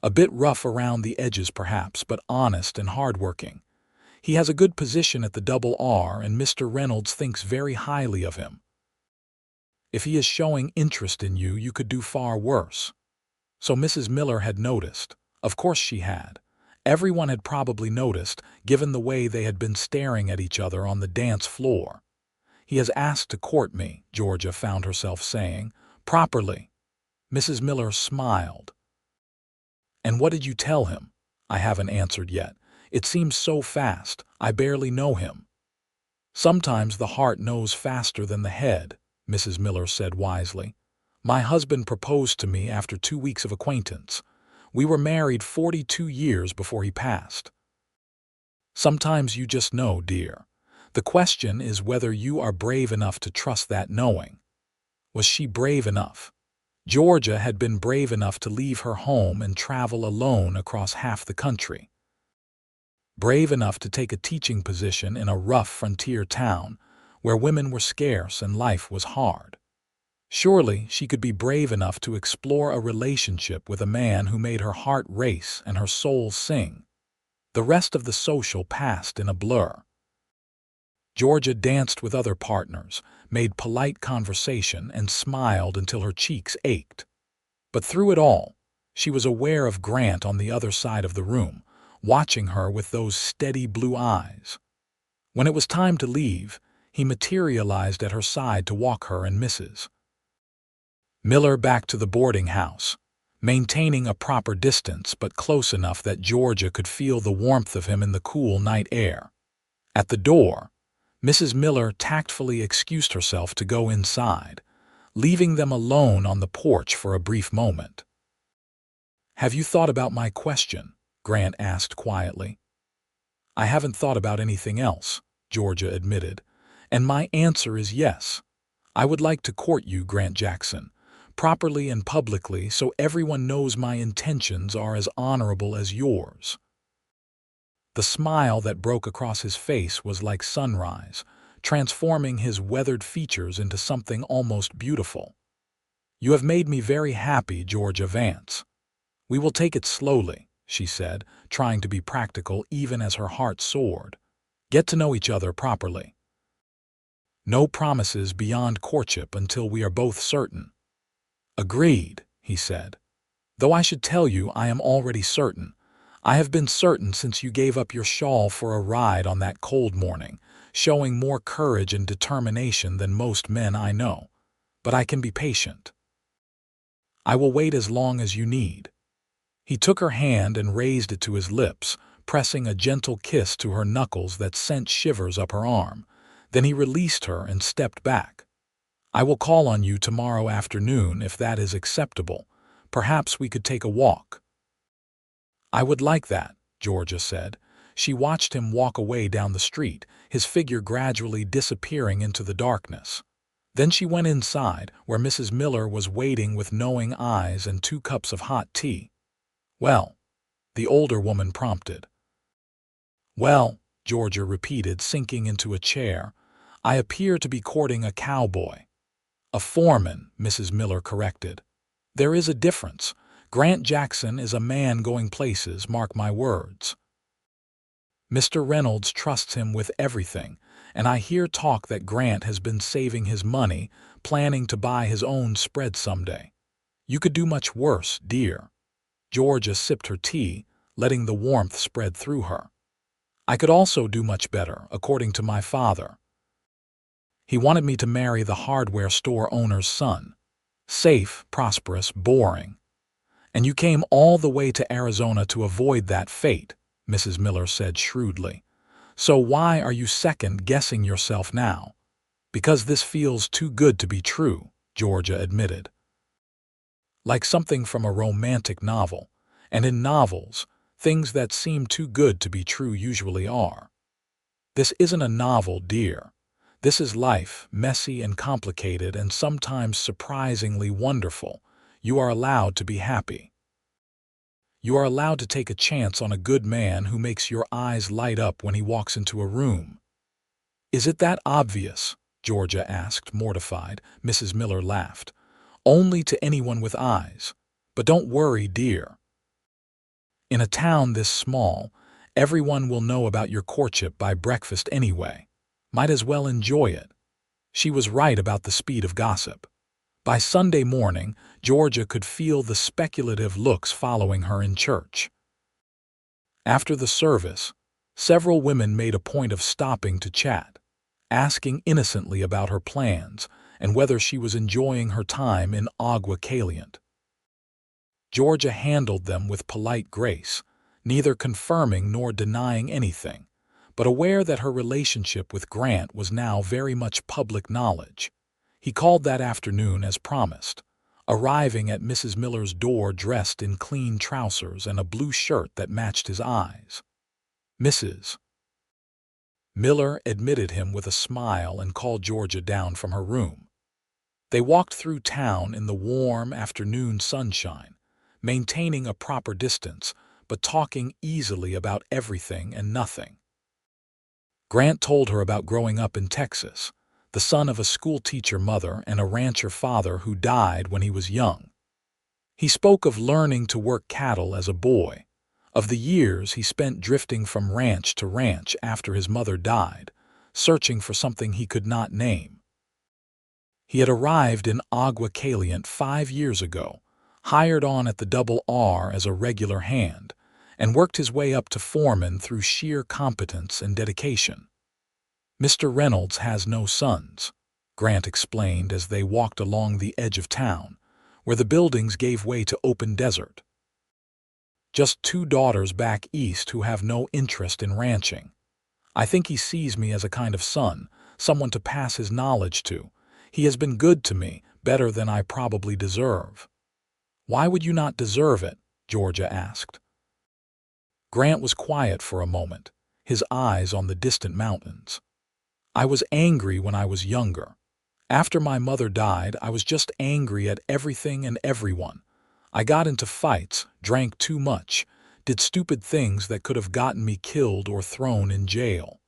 A bit rough around the edges perhaps, but honest and hardworking. He has a good position at the Double R, and Mr. Reynolds thinks very highly of him. If he is showing interest in you, you could do far worse. So Mrs. Miller had noticed. Of course she had. Everyone had probably noticed, given the way they had been staring at each other on the dance floor. He has asked to court me, Georgia found herself saying. Properly. Mrs. Miller smiled. And what did you tell him? I haven't answered yet. It seems so fast. I barely know him. Sometimes the heart knows faster than the head, Mrs. Miller said wisely. My husband proposed to me after 2 weeks of acquaintance. We were married 42 years before he passed. Sometimes you just know, dear. The question is whether you are brave enough to trust that knowing. Was she brave enough? Georgia had been brave enough to leave her home and travel alone across half the country. Brave enough to take a teaching position in a rough frontier town where women were scarce and life was hard. Surely she could be brave enough to explore a relationship with a man who made her heart race and her soul sing. The rest of the social passed in a blur. Georgia danced with other partners, made polite conversation, and smiled until her cheeks ached. But through it all, she was aware of Grant on the other side of the room, watching her with those steady blue eyes. When it was time to leave, he materialized at her side to walk her and Mrs. Miller back to the boarding house, maintaining a proper distance but close enough that Georgia could feel the warmth of him in the cool night air. At the door, Mrs. Miller tactfully excused herself to go inside, leaving them alone on the porch for a brief moment. "Have you thought about my question?" Grant asked quietly. "I haven't thought about anything else," Georgia admitted, "and my answer is yes. I would like to court you, Grant Jackson, properly and publicly so everyone knows my intentions are as honorable as yours." The smile that broke across his face was like sunrise, transforming his weathered features into something almost beautiful. "You have made me very happy, Georgia Vance. We will take it slowly," she said, trying to be practical even as her heart soared. "Get to know each other properly. No promises beyond courtship until we are both certain." "Agreed," he said. "Though I should tell you I am already certain. I have been certain since you gave up your shawl for a ride on that cold morning, showing more courage and determination than most men I know. But I can be patient. I will wait as long as you need." He took her hand and raised it to his lips, pressing a gentle kiss to her knuckles that sent shivers up her arm. Then he released her and stepped back. "I will call on you tomorrow afternoon if that is acceptable. Perhaps we could take a walk." "I would like that," Georgia said. She watched him walk away down the street, his figure gradually disappearing into the darkness. Then she went inside, where Mrs. Miller was waiting with knowing eyes and 2 cups of hot tea. "Well?" the older woman prompted. "Well," Georgia repeated, sinking into a chair, "I appear to be courting a cowboy." "A foreman," Mrs. Miller corrected. "There is a difference. Grant Jackson is a man going places, mark my words. Mr. Reynolds trusts him with everything, and I hear talk that Grant has been saving his money, planning to buy his own spread someday. You could do much worse, dear." Georgia sipped her tea, letting the warmth spread through her. "I could also do much better, according to my father. He wanted me to marry the hardware store owner's son. Safe, prosperous, boring. And you came all the way to Arizona to avoid that fate," Mrs. Miller said shrewdly. "So why are you second-guessing yourself now?" "Because this feels too good to be true," Georgia admitted. "Like something from a romantic novel. And in novels, things that seem too good to be true usually are. This isn't a novel, dear. This is life, messy and complicated and sometimes surprisingly wonderful. You are allowed to be happy. You are allowed to take a chance on a good man who makes your eyes light up when he walks into a room." "Is it that obvious?" Georgia asked, mortified. Mrs. Miller laughed. "Only to anyone with eyes. But don't worry, dear. In a town this small, everyone will know about your courtship by breakfast anyway. Might as well enjoy it." She was right about the speed of gossip. By Sunday morning, Georgia could feel the speculative looks following her in church. After the service, several women made a point of stopping to chat, asking innocently about her plans and whether she was enjoying her time in Agua Caliente. Georgia handled them with polite grace, neither confirming nor denying anything, but aware that her relationship with Grant was now very much public knowledge. He called that afternoon as promised, arriving at Mrs. Miller's door dressed in clean trousers and a blue shirt that matched his eyes. Mrs. Miller admitted him with a smile and called Georgia down from her room. They walked through town in the warm afternoon sunshine, maintaining a proper distance, but talking easily about everything and nothing. Grant told her about growing up in Texas, the son of a schoolteacher mother and a rancher father who died when he was young. He spoke of learning to work cattle as a boy, of the years he spent drifting from ranch to ranch after his mother died, searching for something he could not name. He had arrived in Agua Caliente 5 years ago, hired on at the Double R as a regular hand, and worked his way up to foreman through sheer competence and dedication. "Mr. Reynolds has no sons," Grant explained as they walked along the edge of town, where the buildings gave way to open desert. "Just 2 daughters back east who have no interest in ranching. I think he sees me as a kind of son, someone to pass his knowledge to. He has been good to me, better than I probably deserve." "Why would you not deserve it?" Georgia asked. Grant was quiet for a moment, his eyes on the distant mountains. "I was angry when I was younger. After my mother died, I was just angry at everything and everyone. I got into fights, drank too much, did stupid things that could have gotten me killed or thrown in jail.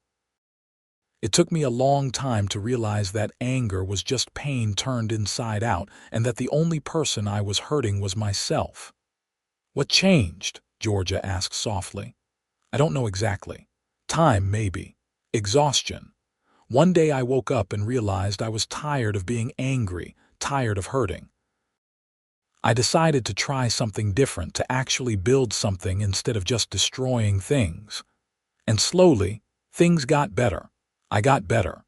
It took me a long time to realize that anger was just pain turned inside out and that the only person I was hurting was myself." "What changed?" Georgia asked softly. "I don't know exactly. Time, maybe. Exhaustion. One day I woke up and realized I was tired of being angry, tired of hurting. I decided to try something different, to actually build something instead of just destroying things. And slowly, things got better. I got better."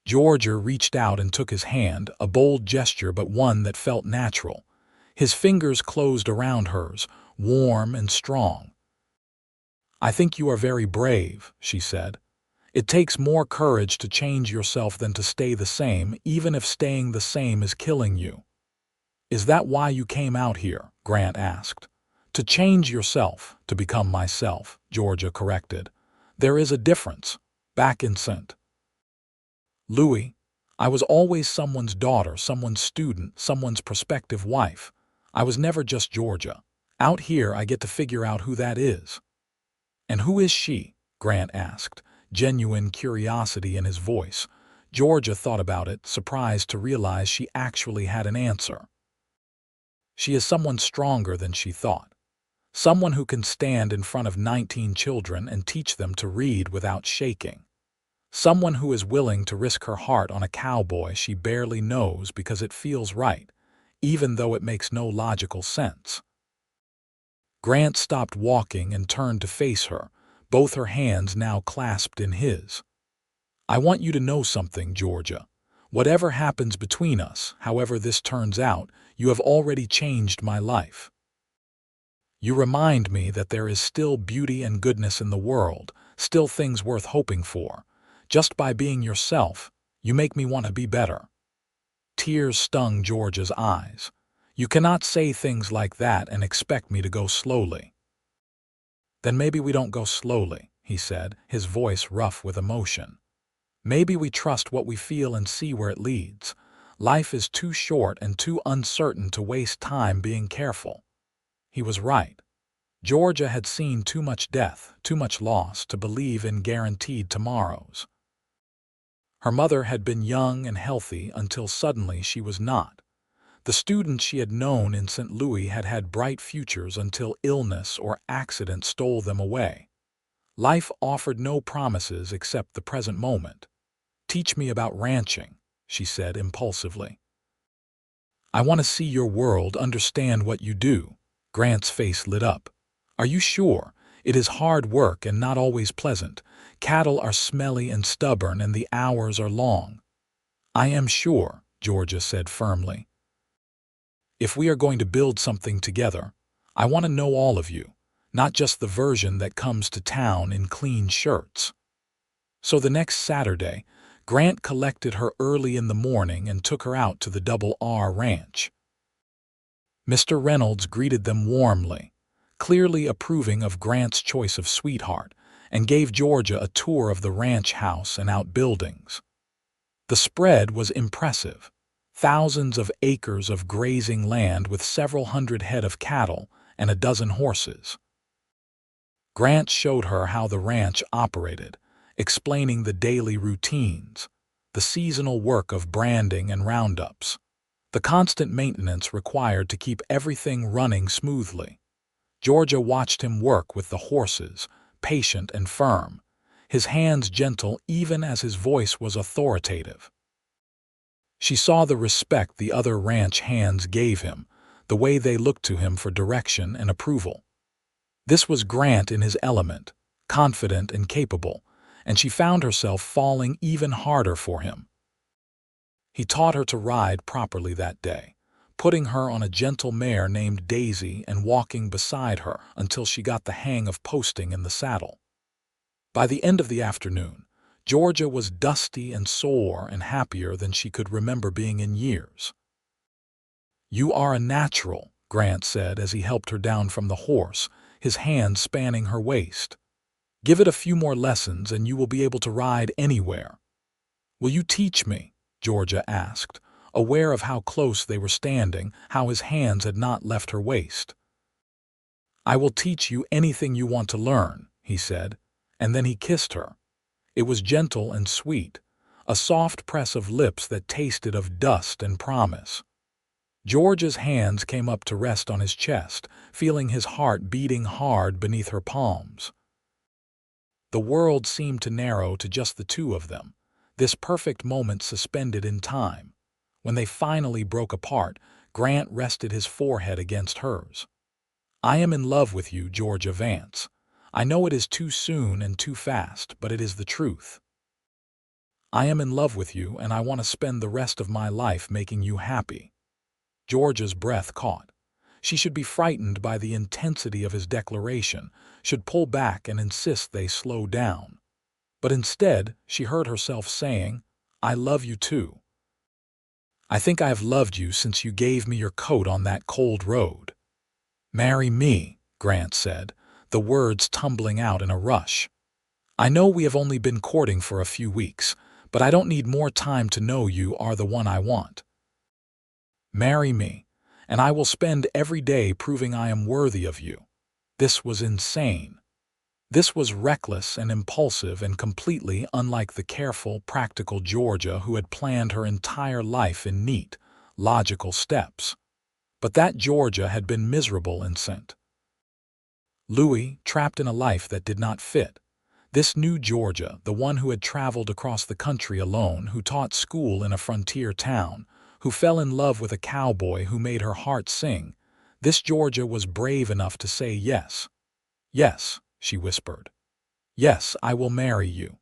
Georgia reached out and took his hand, a bold gesture but one that felt natural. His fingers closed around hers, warm and strong. "I think you are very brave," she said. "It takes more courage to change yourself than to stay the same, even if staying the same is killing you." "Is that why you came out here?" Grant asked. "To change yourself, to become myself," Georgia corrected. "There is a difference. Back in St. Louis, I was always someone's daughter, someone's student, someone's prospective wife. I was never just Georgia. Out here, I get to figure out who that is." "And who is she?" Grant asked, genuine curiosity in his voice. Georgia thought about it, surprised to realize she actually had an answer. "She is someone stronger than she thought. Someone who can stand in front of 19 children and teach them to read without shaking. Someone who is willing to risk her heart on a cowboy she barely knows because it feels right, even though it makes no logical sense." Grant stopped walking and turned to face her, both her hands now clasped in his. "I want you to know something, Georgia. Whatever happens between us, however this turns out, you have already changed my life. You remind me that there is still beauty and goodness in the world, still things worth hoping for. Just by being yourself, you make me want to be better." Tears stung Georgia's eyes. "You cannot say things like that and expect me to go slowly." "Then maybe we don't go slowly," he said, his voice rough with emotion. "Maybe we trust what we feel and see where it leads. Life is too short and too uncertain to waste time being careful." He was right. Georgia had seen too much death, too much loss to believe in guaranteed tomorrows. Her mother had been young and healthy until suddenly she was not. The students she had known in St. Louis had had bright futures until illness or accident stole them away. Life offered no promises except the present moment. "Teach me about ranching," she said impulsively. "I want to see your world, understand what you do." Grant's face lit up. "Are you sure? It is hard work and not always pleasant. Cattle are smelly and stubborn and the hours are long." "I am sure," Georgia said firmly. "If we are going to build something together, I want to know all of you, not just the version that comes to town in clean shirts." So the next Saturday, Grant collected her early in the morning and took her out to the Double R Ranch. Mr. Reynolds greeted them warmly, clearly approving of Grant's choice of sweetheart, and gave Georgia a tour of the ranch house and outbuildings. The spread was impressive. Thousands of acres of grazing land with several hundred head of cattle and a dozen horses. Grant showed her how the ranch operated, explaining the daily routines, the seasonal work of branding and roundups, the constant maintenance required to keep everything running smoothly. Georgia watched him work with the horses, patient and firm, his hands gentle even as his voice was authoritative. She saw the respect the other ranch hands gave him, the way they looked to him for direction and approval. This was Grant in his element, confident and capable, and she found herself falling even harder for him. He taught her to ride properly that day, putting her on a gentle mare named Daisy and walking beside her until she got the hang of posting in the saddle. By the end of the afternoon, Georgia was dusty and sore and happier than she could remember being in years. "You are a natural," Grant said as he helped her down from the horse, his hand spanning her waist. "Give it a few more lessons and you will be able to ride anywhere." "Will you teach me?" Georgia asked, aware of how close they were standing, how his hands had not left her waist. "I will teach you anything you want to learn," he said, and then he kissed her. It was gentle and sweet, a soft press of lips that tasted of dust and promise. Georgia's hands came up to rest on his chest, feeling his heart beating hard beneath her palms. The world seemed to narrow to just the two of them, this perfect moment suspended in time. When they finally broke apart, Grant rested his forehead against hers. "I am in love with you, Georgia Vance. I know it is too soon and too fast, but it is the truth. I am in love with you, and I want to spend the rest of my life making you happy." Georgia's breath caught. She should be frightened by the intensity of his declaration, should pull back and insist they slow down. But instead, she heard herself saying, "I love you too. I think I have loved you since you gave me your coat on that cold road." "Marry me," Grant said, the words tumbling out in a rush. "I know we have only been courting for a few weeks, but I don't need more time to know you are the one I want. Marry me, and I will spend every day proving I am worthy of you." This was insane. This was reckless and impulsive and completely unlike the careful, practical Georgia who had planned her entire life in neat, logical steps. But that Georgia had been miserable in St. Louis, trapped in a life that did not fit. This new Georgia, the one who had traveled across the country alone, who taught school in a frontier town, who fell in love with a cowboy who made her heart sing, this Georgia was brave enough to say yes. "Yes," she whispered. "Yes, I will marry you."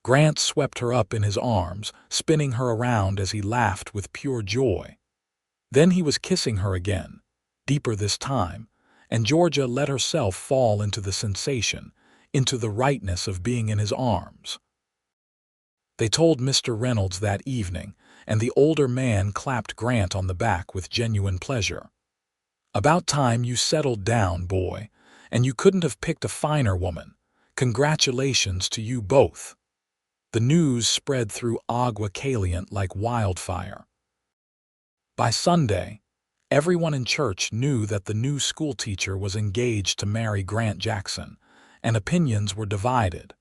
Grant swept her up in his arms, spinning her around as he laughed with pure joy. Then he was kissing her again, deeper this time, and Georgia let herself fall into the sensation, into the rightness of being in his arms. They told Mr. Reynolds that evening, and the older man clapped Grant on the back with genuine pleasure. "About time you settled down, boy, and you couldn't have picked a finer woman. Congratulations to you both." The news spread through Agua Caliente like wildfire. By Sunday, everyone in church knew that the new schoolteacher was engaged to marry Grant Jackson, and opinions were divided.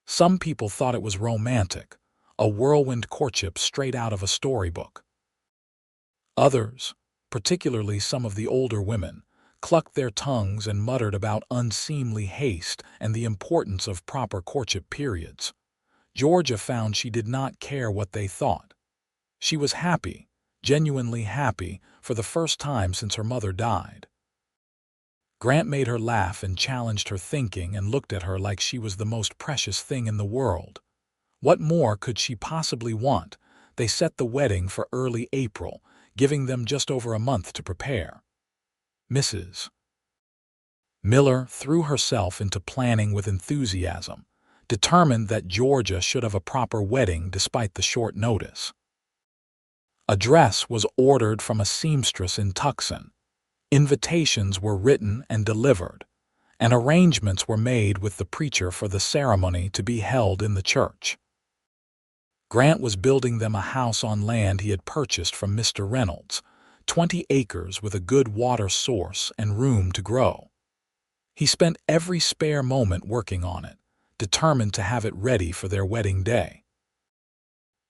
Some people thought it was romantic, a whirlwind courtship straight out of a storybook. Others, particularly some of the older women, clucked their tongues and muttered about unseemly haste and the importance of proper courtship periods. Georgia found she did not care what they thought. She was happy, genuinely happy, for the first time since her mother died. Grant made her laugh and challenged her thinking and looked at her like she was the most precious thing in the world. What more could she possibly want? They set the wedding for early April, giving them just over a month to prepare. Mrs. Miller threw herself into planning with enthusiasm, determined that Georgia should have a proper wedding despite the short notice. A dress was ordered from a seamstress in Tucson. Invitations were written and delivered, and arrangements were made with the preacher for the ceremony to be held in the church. Grant was building them a house on land he had purchased from Mr. Reynolds, 20 acres with a good water source and room to grow. He spent every spare moment working on it, determined to have it ready for their wedding day.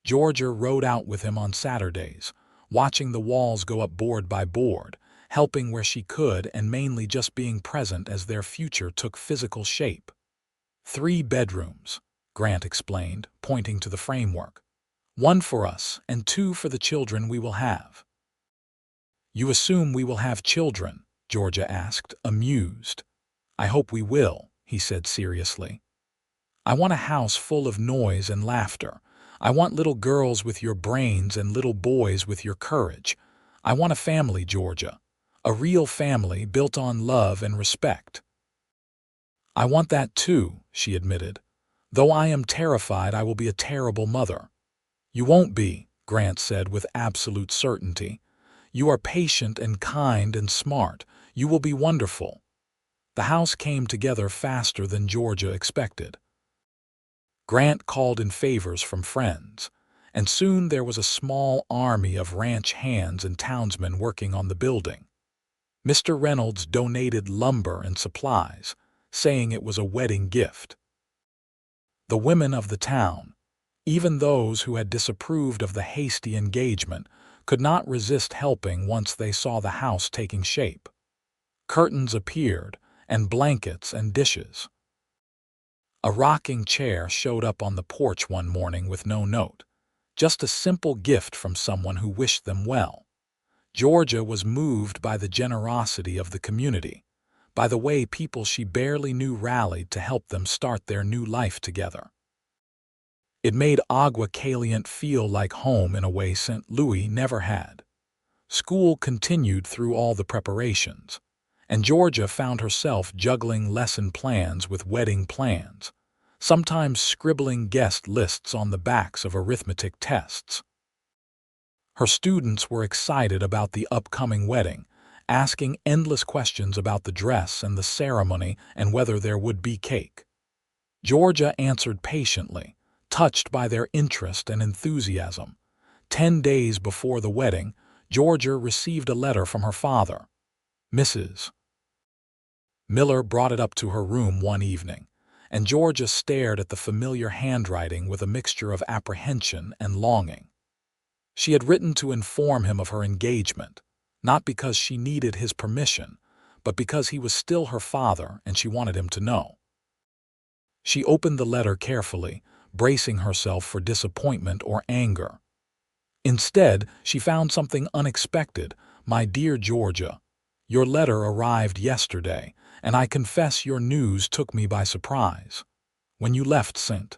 Georgia rode out with him on Saturdays, watching the walls go up board by board, helping where she could and mainly just being present as their future took physical shape. 3 bedrooms, Grant explained, pointing to the framework. 1 for us and 2 for the children we will have. "You assume we will have children?" Georgia asked, amused. "I hope we will," he said seriously. "I want a house full of noise and laughter. I want little girls with your brains and little boys with your courage. I want a family, Georgia. A real family built on love and respect." "I want that too," she admitted. "Though I am terrified I will be a terrible mother." "You won't be," Grant said with absolute certainty. "You are patient and kind and smart. You will be wonderful." The house came together faster than Georgia expected. Grant called in favors from friends, and soon there was a small army of ranch hands and townsmen working on the building. Mr. Reynolds donated lumber and supplies, saying it was a wedding gift. The women of the town, even those who had disapproved of the hasty engagement, could not resist helping once they saw the house taking shape. Curtains appeared, and blankets and dishes. A rocking chair showed up on the porch one morning with no note, just a simple gift from someone who wished them well. Georgia was moved by the generosity of the community, by the way people she barely knew rallied to help them start their new life together. It made Agua Caliente feel like home in a way St. Louis never had. School continued through all the preparations, and Georgia found herself juggling lesson plans with wedding plans, sometimes scribbling guest lists on the backs of arithmetic tests. Her students were excited about the upcoming wedding, asking endless questions about the dress and the ceremony and whether there would be cake. Georgia answered patiently, touched by their interest and enthusiasm. 10 days before the wedding, Georgia received a letter from her father. Mrs. Miller brought it up to her room one evening, and Georgia stared at the familiar handwriting with a mixture of apprehension and longing. She had written to inform him of her engagement, not because she needed his permission, but because he was still her father and she wanted him to know. She opened the letter carefully, bracing herself for disappointment or anger. Instead, she found something unexpected. "My dear Georgia, your letter arrived yesterday, and I confess your news took me by surprise. When you left St.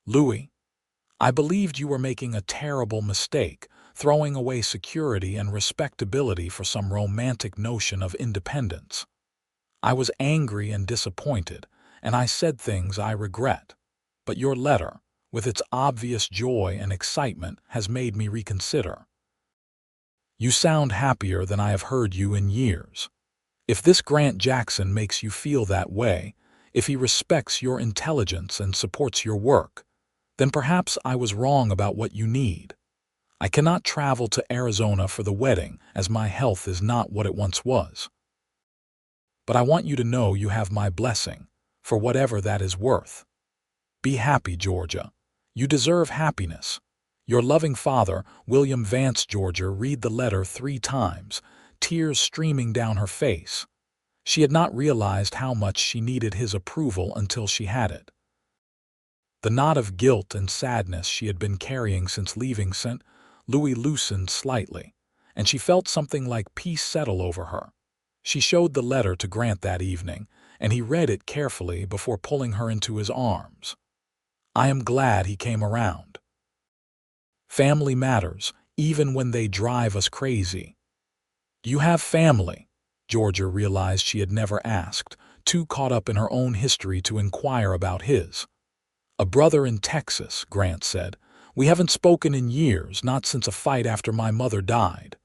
Louis, I believed you were making a terrible mistake, throwing away security and respectability for some romantic notion of independence. I was angry and disappointed, and I said things I regret. But your letter, with its obvious joy and excitement, has made me reconsider. You sound happier than I have heard you in years. If this Grant Jackson makes you feel that way, if he respects your intelligence and supports your work, then perhaps I was wrong about what you need. I cannot travel to Arizona for the wedding as my health is not what it once was. But I want you to know you have my blessing, for whatever that is worth. Be happy, Georgia. You deserve happiness. Your loving father, William Vance." Georgia read the letter 3 times, tears streaming down her face. She had not realized how much she needed his approval until she had it. The knot of guilt and sadness she had been carrying since leaving St. Louis loosened slightly, and she felt something like peace settle over her. She showed the letter to Grant that evening, and he read it carefully before pulling her into his arms. "I am glad he came around. Family matters, even when they drive us crazy." "You have family?" Georgia realized she had never asked, too caught up in her own history to inquire about his. "A brother in Texas," Grant said. "We haven't spoken in years, not since a fight after my mother died.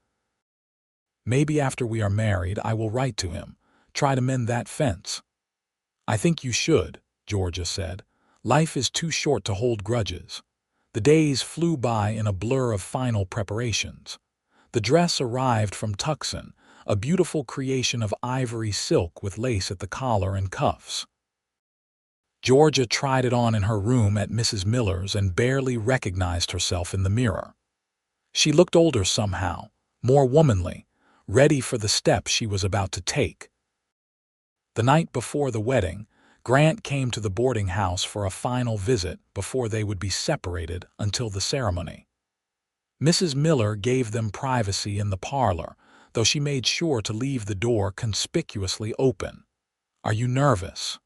Maybe after we are married I will write to him, try to mend that fence." "I think you should," Georgia said. "Life is too short to hold grudges." The days flew by in a blur of final preparations. The dress arrived from Tucson, a beautiful creation of ivory silk with lace at the collar and cuffs. Georgia tried it on in her room at Mrs. Miller's and barely recognized herself in the mirror. She looked older somehow, more womanly, ready for the step she was about to take. The night before the wedding, Grant came to the boarding house for a final visit before they would be separated until the ceremony. Mrs. Miller gave them privacy in the parlor, though she made sure to leave the door conspicuously open. "Are you nervous?"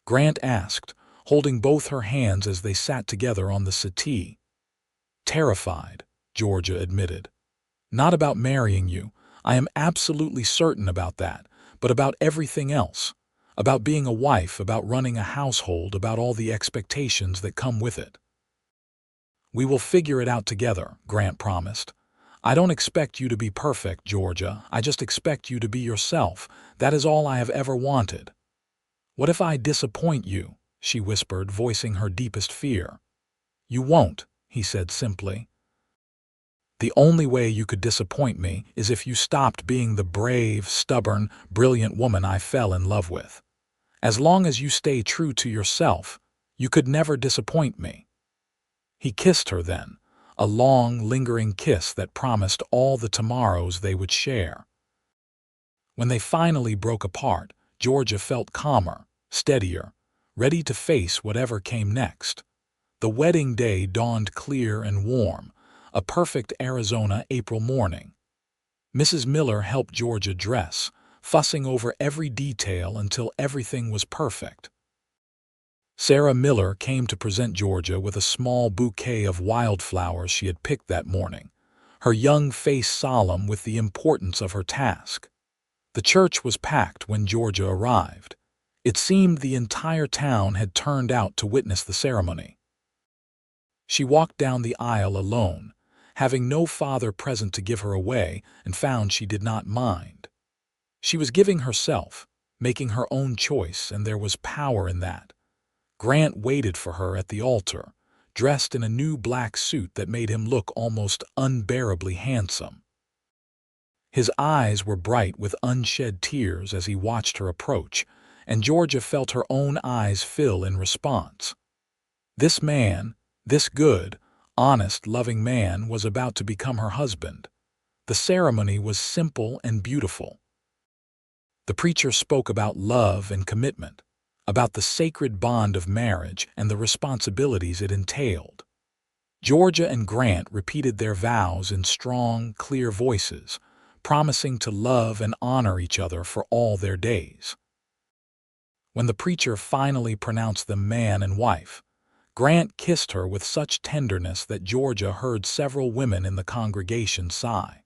Grant asked, holding both her hands as they sat together on the settee. "Terrified," Georgia admitted. "Not about marrying you. I am absolutely certain about that, but about everything else. About being a wife, about running a household, about all the expectations that come with it." "We will figure it out together," Grant promised. "I don't expect you to be perfect, Georgia. I just expect you to be yourself. That is all I have ever wanted." "What if I disappoint you?" she whispered, voicing her deepest fear. "You won't," he said simply. "The only way you could disappoint me is if you stopped being the brave, stubborn, brilliant woman I fell in love with. As long as you stay true to yourself, you could never disappoint me." He kissed her then, a long, lingering kiss that promised all the tomorrows they would share. When they finally broke apart, Georgia felt calmer, steadier, ready to face whatever came next. The wedding day dawned clear and warm, a perfect Arizona April morning. Mrs. Miller helped Georgia dress, fussing over every detail until everything was perfect. Sarah Miller came to present Georgia with a small bouquet of wildflowers she had picked that morning, her young face solemn with the importance of her task. The church was packed when Georgia arrived. It seemed the entire town had turned out to witness the ceremony. She walked down the aisle alone, having no father present to give her away, and found she did not mind. She was giving herself, making her own choice, and there was power in that. Grant waited for her at the altar, dressed in a new black suit that made him look almost unbearably handsome. His eyes were bright with unshed tears as he watched her approach, and Georgia felt her own eyes fill in response. This man, this good, honest, loving man, was about to become her husband. The ceremony was simple and beautiful. The preacher spoke about love and commitment, about the sacred bond of marriage and the responsibilities it entailed. Georgia and Grant repeated their vows in strong, clear voices, promising to love and honor each other for all their days. When the preacher finally pronounced them man and wife, Grant kissed her with such tenderness that Georgia heard several women in the congregation sigh.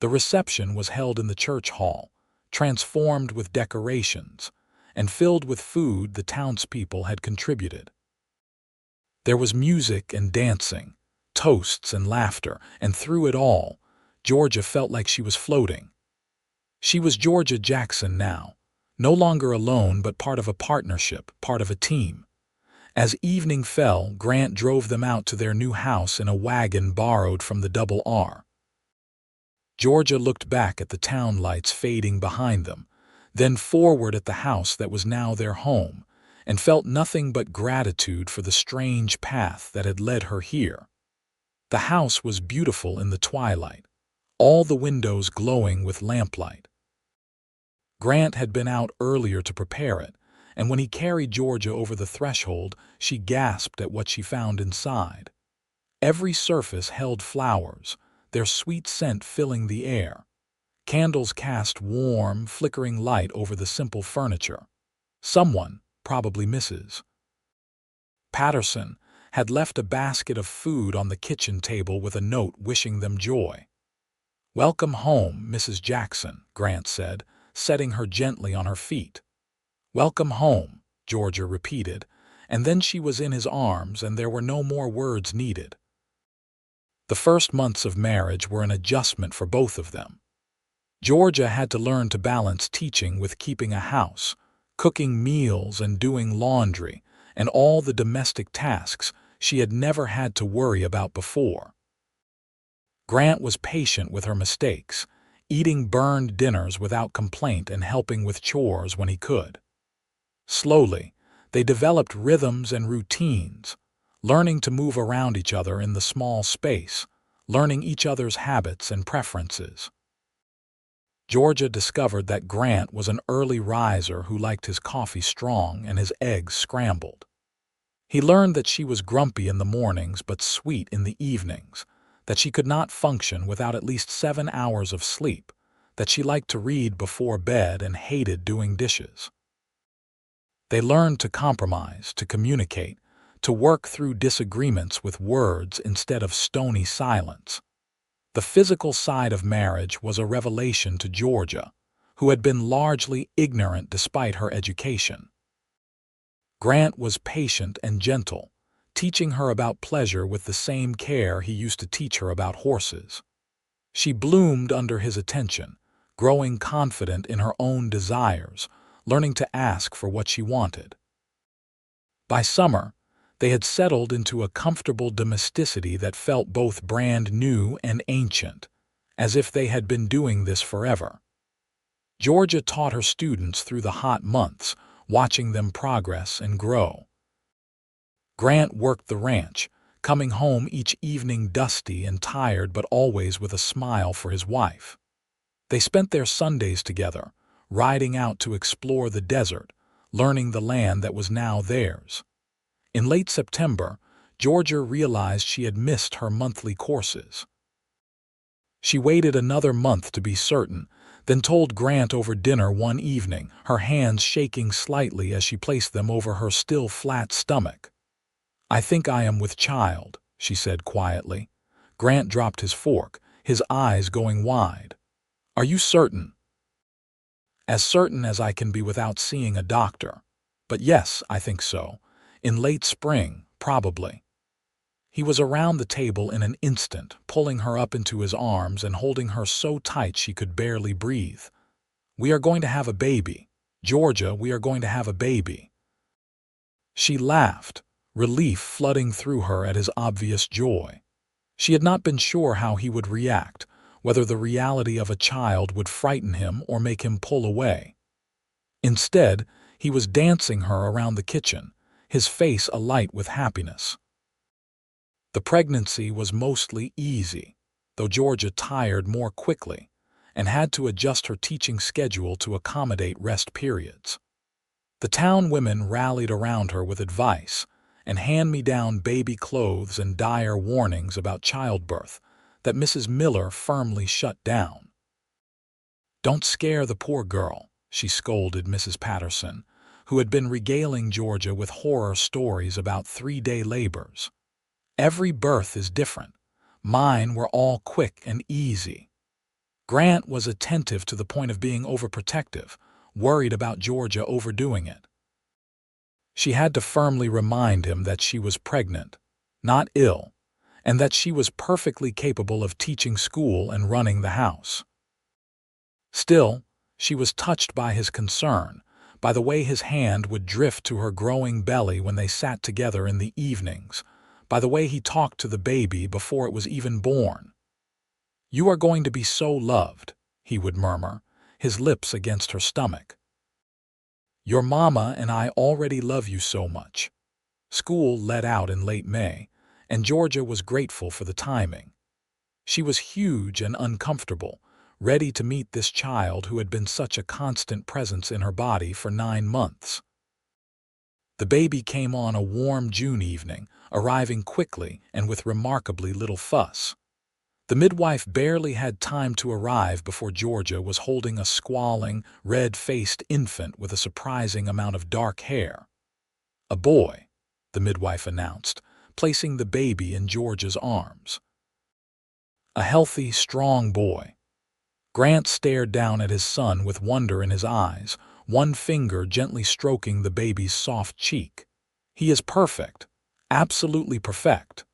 The reception was held in the church hall, transformed with decorations, and filled with food the townspeople had contributed. There was music and dancing, toasts and laughter, and through it all, Georgia felt like she was floating. She was Georgia Jackson now, no longer alone but part of a partnership, part of a team. As evening fell, Grant drove them out to their new house in a wagon borrowed from the Double R. Georgia looked back at the town lights fading behind them, then forward at the house that was now their home, and felt nothing but gratitude for the strange path that had led her here. The house was beautiful in the twilight, all the windows glowing with lamplight. Grant had been out earlier to prepare it, and when he carried Georgia over the threshold, she gasped at what she found inside. Every surface held flowers, their sweet scent filling the air. Candles cast warm, flickering light over the simple furniture. Someone, probably Mrs. Patterson, had left a basket of food on the kitchen table with a note wishing them joy. "Welcome home, Mrs. Jackson," Grant said, setting her gently on her feet. "Welcome home," Georgia repeated, and then she was in his arms and there were no more words needed. The first months of marriage were an adjustment for both of them. Georgia had to learn to balance teaching with keeping a house, cooking meals and doing laundry, and all the domestic tasks she had never had to worry about before. Grant was patient with her mistakes, eating burned dinners without complaint and helping with chores when he could. Slowly, they developed rhythms and routines, learning to move around each other in the small space, learning each other's habits and preferences. Georgia discovered that Grant was an early riser who liked his coffee strong and his eggs scrambled. He learned that she was grumpy in the mornings but sweet in the evenings, that she could not function without at least 7 hours of sleep, that she liked to read before bed and hated doing dishes. They learned to compromise, to communicate, to work through disagreements with words instead of stony silence. The physical side of marriage was a revelation to Georgia, who had been largely ignorant despite her education. Grant was patient and gentle, teaching her about pleasure with the same care he used to teach her about horses. She bloomed under his attention, growing confident in her own desires, learning to ask for what she wanted. By summer, they had settled into a comfortable domesticity that felt both brand new and ancient, as if they had been doing this forever. Georgia taught her students through the hot months, watching them progress and grow. Grant worked the ranch, coming home each evening dusty and tired but always with a smile for his wife. They spent their Sundays together, riding out to explore the desert, learning the land that was now theirs. In late September, Georgia realized she had missed her monthly courses. She waited another month to be certain, then told Grant over dinner one evening, her hands shaking slightly as she placed them over her still flat stomach. "I think I am with child," she said quietly. Grant dropped his fork, his eyes going wide. "Are you certain?" "As certain as I can be without seeing a doctor. But yes, I think so. In late spring, probably." He was around the table in an instant, pulling her up into his arms and holding her so tight she could barely breathe. "We are going to have a baby. Georgia, we are going to have a baby." She laughed, relief flooding through her at his obvious joy. She had not been sure how he would react, whether the reality of a child would frighten him or make him pull away. Instead, he was dancing her around the kitchen, his face alight with happiness. The pregnancy was mostly easy, though Georgia tired more quickly and had to adjust her teaching schedule to accommodate rest periods. The town women rallied around her with advice and hand-me-down baby clothes and dire warnings about childbirth that Mrs. Miller firmly shut down. "Don't scare the poor girl," she scolded Mrs. Patterson, who had been regaling Georgia with horror stories about 3-day labors. "Every birth is different. Mine were all quick and easy." Grant was attentive to the point of being overprotective, worried about Georgia overdoing it. She had to firmly remind him that she was pregnant, not ill, and that she was perfectly capable of teaching school and running the house. Still, she was touched by his concern, by the way his hand would drift to her growing belly when they sat together in the evenings, by the way he talked to the baby before it was even born. "You are going to be so loved," he would murmur, his lips against her stomach. "Your mama and I already love you so much." School let out in late May, and Georgia was grateful for the timing. She was huge and uncomfortable, ready to meet this child who had been such a constant presence in her body for 9 months. The baby came on a warm June evening, arriving quickly and with remarkably little fuss. The midwife barely had time to arrive before Georgia was holding a squalling, red-faced infant with a surprising amount of dark hair. "A boy," the midwife announced, placing the baby in Georgia's arms. "A healthy, strong boy." Grant stared down at his son with wonder in his eyes, one finger gently stroking the baby's soft cheek. "He is perfect, absolutely perfect."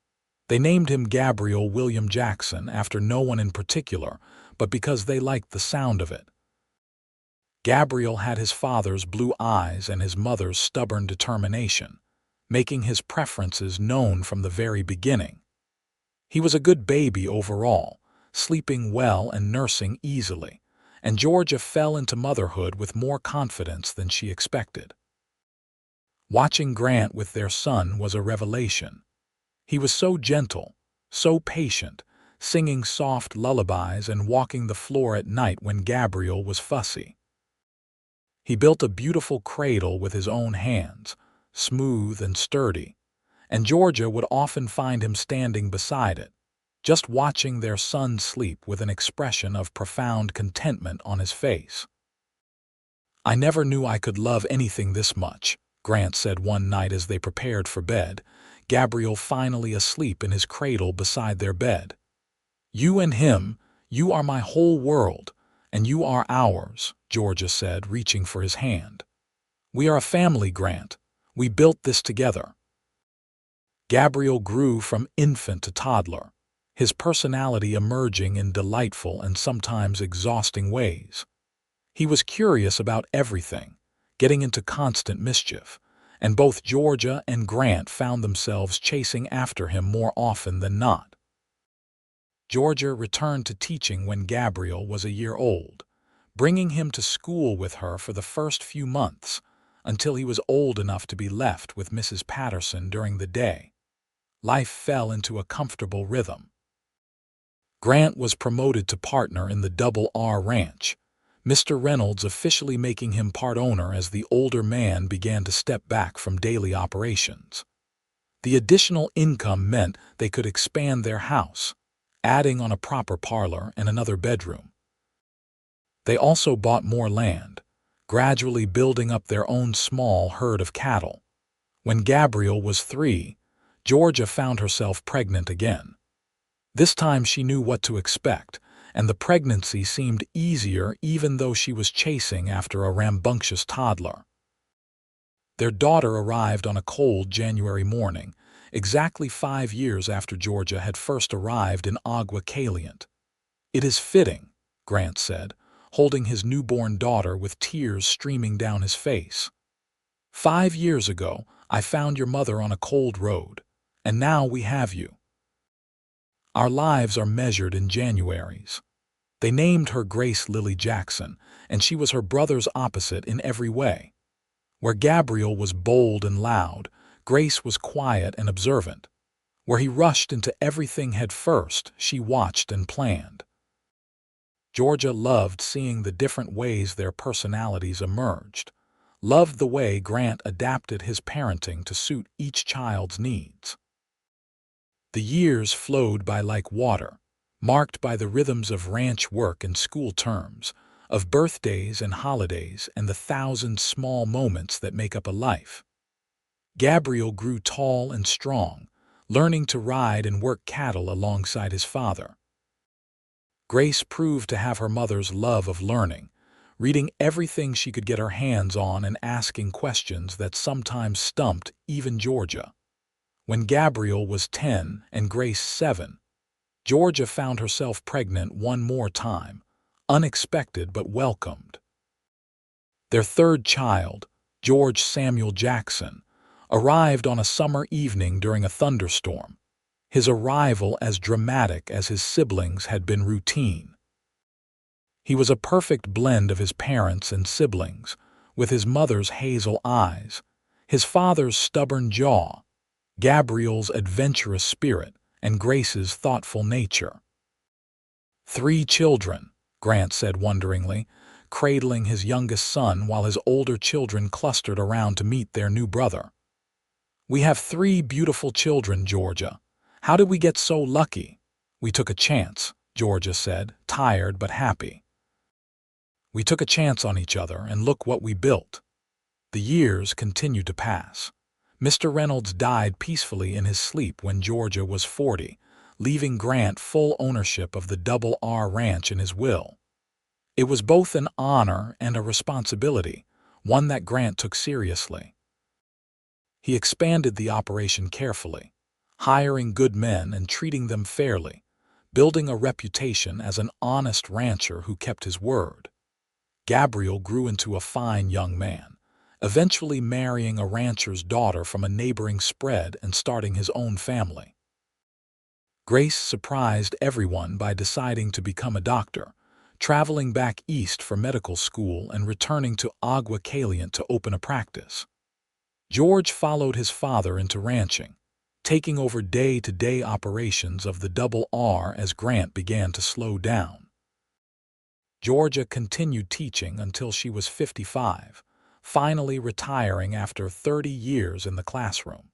They named him Gabriel William Jackson after no one in particular, but because they liked the sound of it. Gabriel had his father's blue eyes and his mother's stubborn determination, making his preferences known from the very beginning. He was a good baby overall, sleeping well and nursing easily, and Georgia fell into motherhood with more confidence than she expected. Watching Grant with their son was a revelation. He was so gentle, so patient, singing soft lullabies and walking the floor at night when Gabriel was fussy. He built a beautiful cradle with his own hands, smooth and sturdy, and Georgia would often find him standing beside it, just watching their son sleep with an expression of profound contentment on his face. "I never knew I could love anything this much," Grant said one night as they prepared for bed, Gabriel finally asleep in his cradle beside their bed. "You and him, you are my whole world, and you are ours," Georgia said, reaching for his hand. "We are a family, Grant. We built this together." Gabriel grew from infant to toddler, his personality emerging in delightful and sometimes exhausting ways. He was curious about everything, getting into constant mischief, and both Georgia and Grant found themselves chasing after him more often than not. Georgia returned to teaching when Gabriel was a year old, bringing him to school with her for the first few months, until he was old enough to be left with Mrs. Patterson during the day. Life fell into a comfortable rhythm. Grant was promoted to partner in the Double R Ranch, Mr. Reynolds officially making him part owner as the older man began to step back from daily operations. The additional income meant they could expand their house, adding on a proper parlor and another bedroom. They also bought more land, gradually building up their own small herd of cattle. When Gabriel was 3, Georgia found herself pregnant again. This time she knew what to expect, and the pregnancy seemed easier even though she was chasing after a rambunctious toddler. Their daughter arrived on a cold January morning, exactly 5 years after Georgia had first arrived in Agua Caliente. "It is fitting," Grant said, holding his newborn daughter with tears streaming down his face. "5 years ago, I found your mother on a cold road, and now we have you. Our lives are measured in Januaries." They named her Grace Lily Jackson, and she was her brother's opposite in every way. Where Gabriel was bold and loud, Grace was quiet and observant. Where he rushed into everything head first, she watched and planned. Georgia loved seeing the different ways their personalities emerged, loved the way Grant adapted his parenting to suit each child's needs. The years flowed by like water, marked by the rhythms of ranch work and school terms, of birthdays and holidays and the thousand small moments that make up a life. Gabriel grew tall and strong, learning to ride and work cattle alongside his father. Grace proved to have her mother's love of learning, reading everything she could get her hands on and asking questions that sometimes stumped even Georgia. When Gabriel was 10 and Grace 7, Georgia found herself pregnant one more time, unexpected but welcomed. Their third child, George Samuel Jackson, arrived on a summer evening during a thunderstorm, his arrival as dramatic as his siblings had been routine. He was a perfect blend of his parents and siblings, with his mother's hazel eyes, his father's stubborn jaw, Gabriel's adventurous spirit, and Grace's thoughtful nature. 3 children, Grant said wonderingly, cradling his youngest son while his older children clustered around to meet their new brother. "We have 3 beautiful children, Georgia. How did we get so lucky?" "We took a chance," Georgia said, tired but happy. "We took a chance on each other, and look what we built." The years continued to pass. Mr. Reynolds died peacefully in his sleep when Georgia was 40, leaving Grant full ownership of the Double R Ranch in his will. It was both an honor and a responsibility, one that Grant took seriously. He expanded the operation carefully, hiring good men and treating them fairly, building a reputation as an honest rancher who kept his word. Gabriel grew into a fine young man, eventually marrying a rancher's daughter from a neighboring spread and starting his own family. Grace surprised everyone by deciding to become a doctor, traveling back east for medical school and returning to Agua Caliente to open a practice. George followed his father into ranching, taking over day-to-day operations of the Double R as Grant began to slow down. Georgia continued teaching until she was 55, finally retiring after 30 years in the classroom.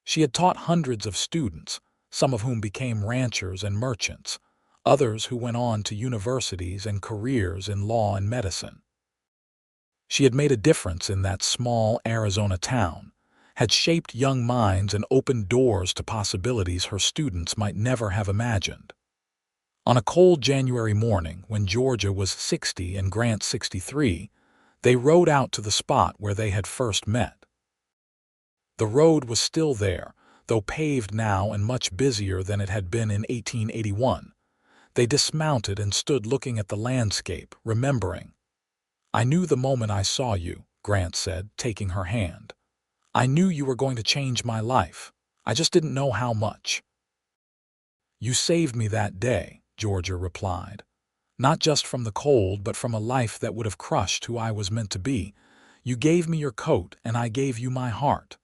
She had taught hundreds of students, some of whom became ranchers and merchants, others who went on to universities and careers in law and medicine. She had made a difference in that small Arizona town, had shaped young minds and opened doors to possibilities her students might never have imagined. On a cold January morning, when Georgia was 60 and Grant 63, they rode out to the spot where they had first met. The road was still there, though paved now and much busier than it had been in 1881. They dismounted and stood looking at the landscape, remembering. "I knew the moment I saw you," Grant said, taking her hand. "I knew you were going to change my life. I just didn't know how much." "You saved me that day," Georgia replied. "Not just from the cold, but from a life that would have crushed who I was meant to be. You gave me your coat, and I gave you my heart."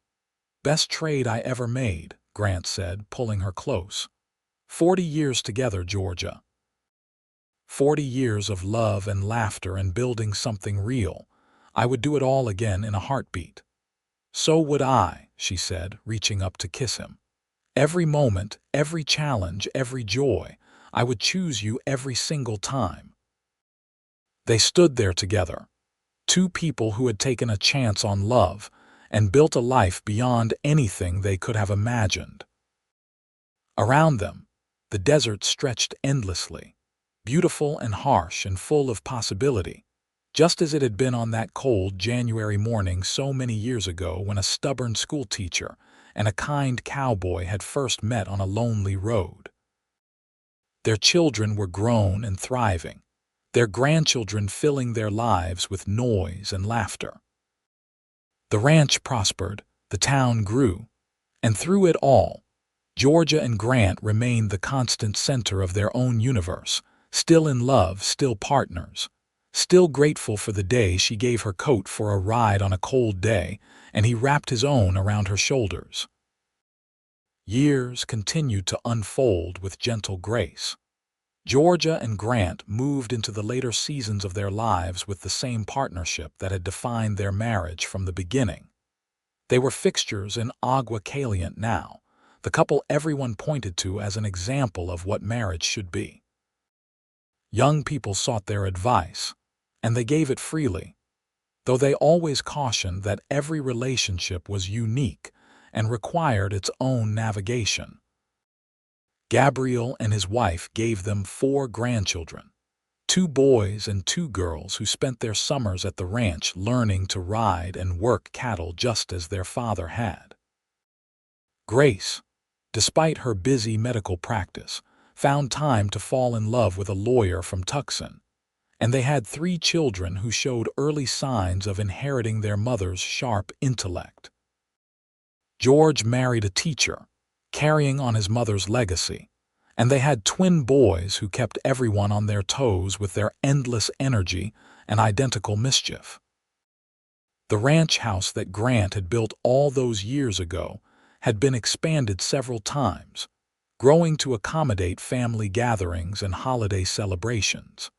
"Best trade I ever made," Grant said, pulling her close. 40 years together, Georgia. 40 years of love and laughter and building something real. I would do it all again in a heartbeat." "So would I," she said, reaching up to kiss him. "Every moment, every challenge, every joy. I would choose you every single time." They stood there together, two people who had taken a chance on love and built a life beyond anything they could have imagined. Around them, the desert stretched endlessly, beautiful and harsh and full of possibility, just as it had been on that cold January morning so many years ago when a stubborn schoolteacher and a kind cowboy had first met on a lonely road. Their children were grown and thriving, their grandchildren filling their lives with noise and laughter. The ranch prospered, the town grew, and through it all, Georgia and Grant remained the constant center of their own universe, still in love, still partners, still grateful for the day she gave her coat for a ride on a cold day, and he wrapped his own around her shoulders. Years continued to unfold with gentle grace. Georgia and Grant moved into the later seasons of their lives with the same partnership that had defined their marriage from the beginning. They were fixtures in Agua Caliente now, the couple everyone pointed to as an example of what marriage should be. Young people sought their advice, and they gave it freely, though they always cautioned that every relationship was unique and required its own navigation. Gabriel and his wife gave them 4 grandchildren, 2 boys and 2 girls who spent their summers at the ranch learning to ride and work cattle just as their father had. Grace, despite her busy medical practice, found time to fall in love with a lawyer from Tucson, and they had 3 children who showed early signs of inheriting their mother's sharp intellect. George married a teacher, carrying on his mother's legacy, and they had twin boys who kept everyone on their toes with their endless energy and identical mischief. The ranch house that Grant had built all those years ago had been expanded several times, growing to accommodate family gatherings and holiday celebrations.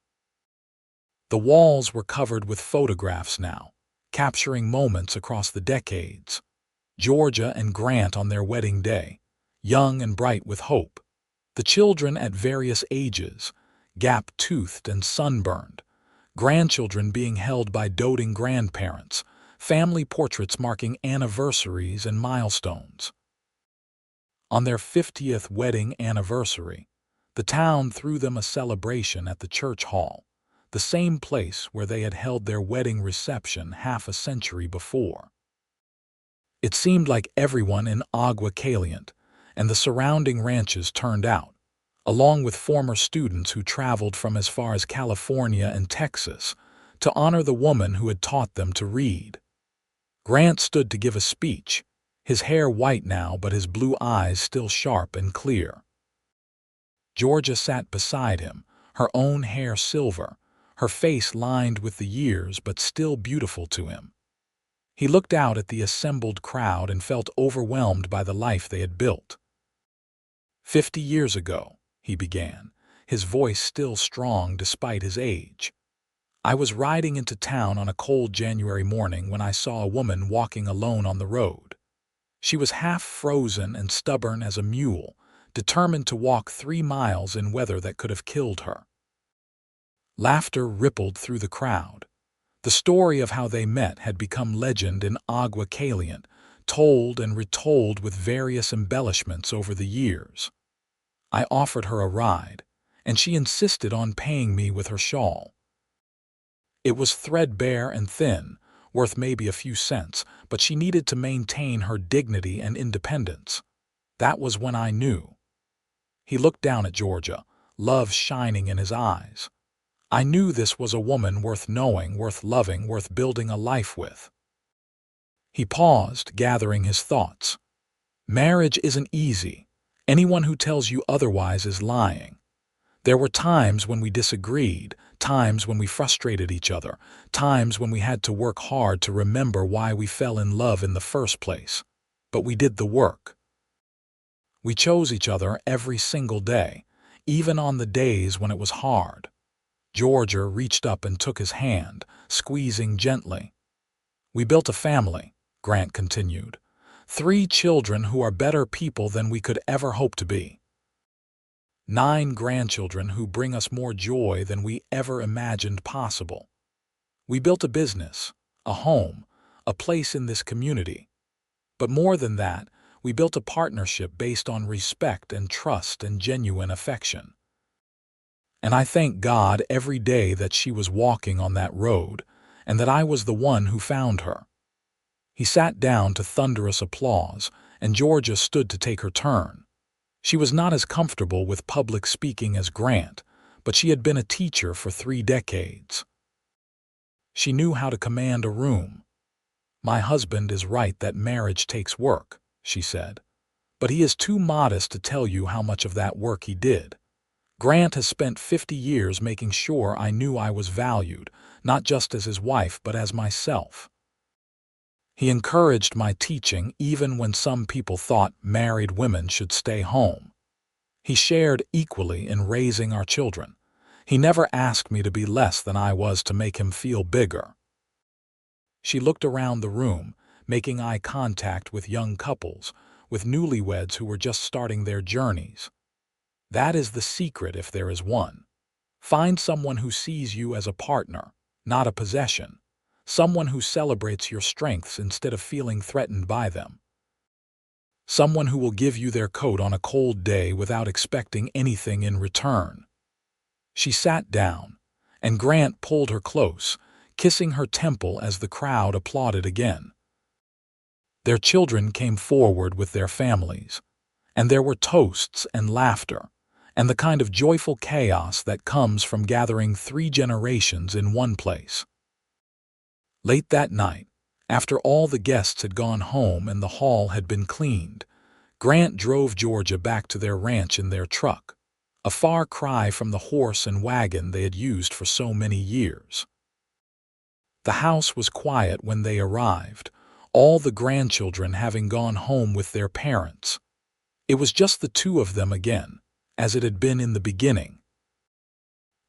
The walls were covered with photographs now, capturing moments across the decades. Georgia and Grant on their wedding day, young and bright with hope. The children at various ages, gap-toothed and sunburned. Grandchildren being held by doting grandparents. Family portraits marking anniversaries and milestones. On their 50th wedding anniversary, the town threw them a celebration at the church hall, the same place where they had held their wedding reception half a century before. It seemed like everyone in Agua Caliente and the surrounding ranches turned out, along with former students who traveled from as far as California and Texas to honor the woman who had taught them to read. Grant stood to give a speech, his hair white now but his blue eyes still sharp and clear. Georgia sat beside him, her own hair silver, her face lined with the years but still beautiful to him. He looked out at the assembled crowd and felt overwhelmed by the life they had built. 50 years ago, he began, his voice still strong despite his age. I was riding into town on a cold January morning when I saw a woman walking alone on the road. She was half frozen and stubborn as a mule, determined to walk 3 miles in weather that could have killed her. Laughter rippled through the crowd. The story of how they met had become legend in Agua Caliente, told and retold with various embellishments over the years. I offered her a ride, and she insisted on paying me with her shawl. It was threadbare and thin, worth maybe a few cents, but she needed to maintain her dignity and independence. That was when I knew. He looked down at Georgia, love shining in his eyes. I knew this was a woman worth knowing, worth loving, worth building a life with. He paused, gathering his thoughts. Marriage isn't easy. Anyone who tells you otherwise is lying. There were times when we disagreed, times when we frustrated each other, times when we had to work hard to remember why we fell in love in the first place. But we did the work. We chose each other every single day, even on the days when it was hard. Georgia reached up and took his hand, squeezing gently. We built a family, Grant continued. 3 children who are better people than we could ever hope to be. 9 grandchildren who bring us more joy than we ever imagined possible. We built a business, a home, a place in this community. But more than that, we built a partnership based on respect and trust and genuine affection. And I thank God every day that she was walking on that road, and that I was the one who found her. He sat down to thunderous applause, and Georgia stood to take her turn. She was not as comfortable with public speaking as Grant, but she had been a teacher for 3 decades. She knew how to command a room. My husband is right that marriage takes work, she said, but he is too modest to tell you how much of that work he did. Grant has spent 50 years making sure I knew I was valued, not just as his wife but as myself. He encouraged my teaching even when some people thought married women should stay home. He shared equally in raising our children. He never asked me to be less than I was to make him feel bigger. She looked around the room, making eye contact with young couples, with newlyweds who were just starting their journeys. That is the secret if there is one. Find someone who sees you as a partner, not a possession. Someone who celebrates your strengths instead of feeling threatened by them. Someone who will give you their coat on a cold day without expecting anything in return. She sat down, and Grant pulled her close, kissing her temple as the crowd applauded again. Their children came forward with their families, and there were toasts and laughter, and the kind of joyful chaos that comes from gathering 3 generations in one place. Late that night, after all the guests had gone home and the hall had been cleaned, Grant drove Georgia back to their ranch in their truck, a far cry from the horse and wagon they had used for so many years. The house was quiet when they arrived, all the grandchildren having gone home with their parents. It was just the 2 of them again, as it had been in the beginning.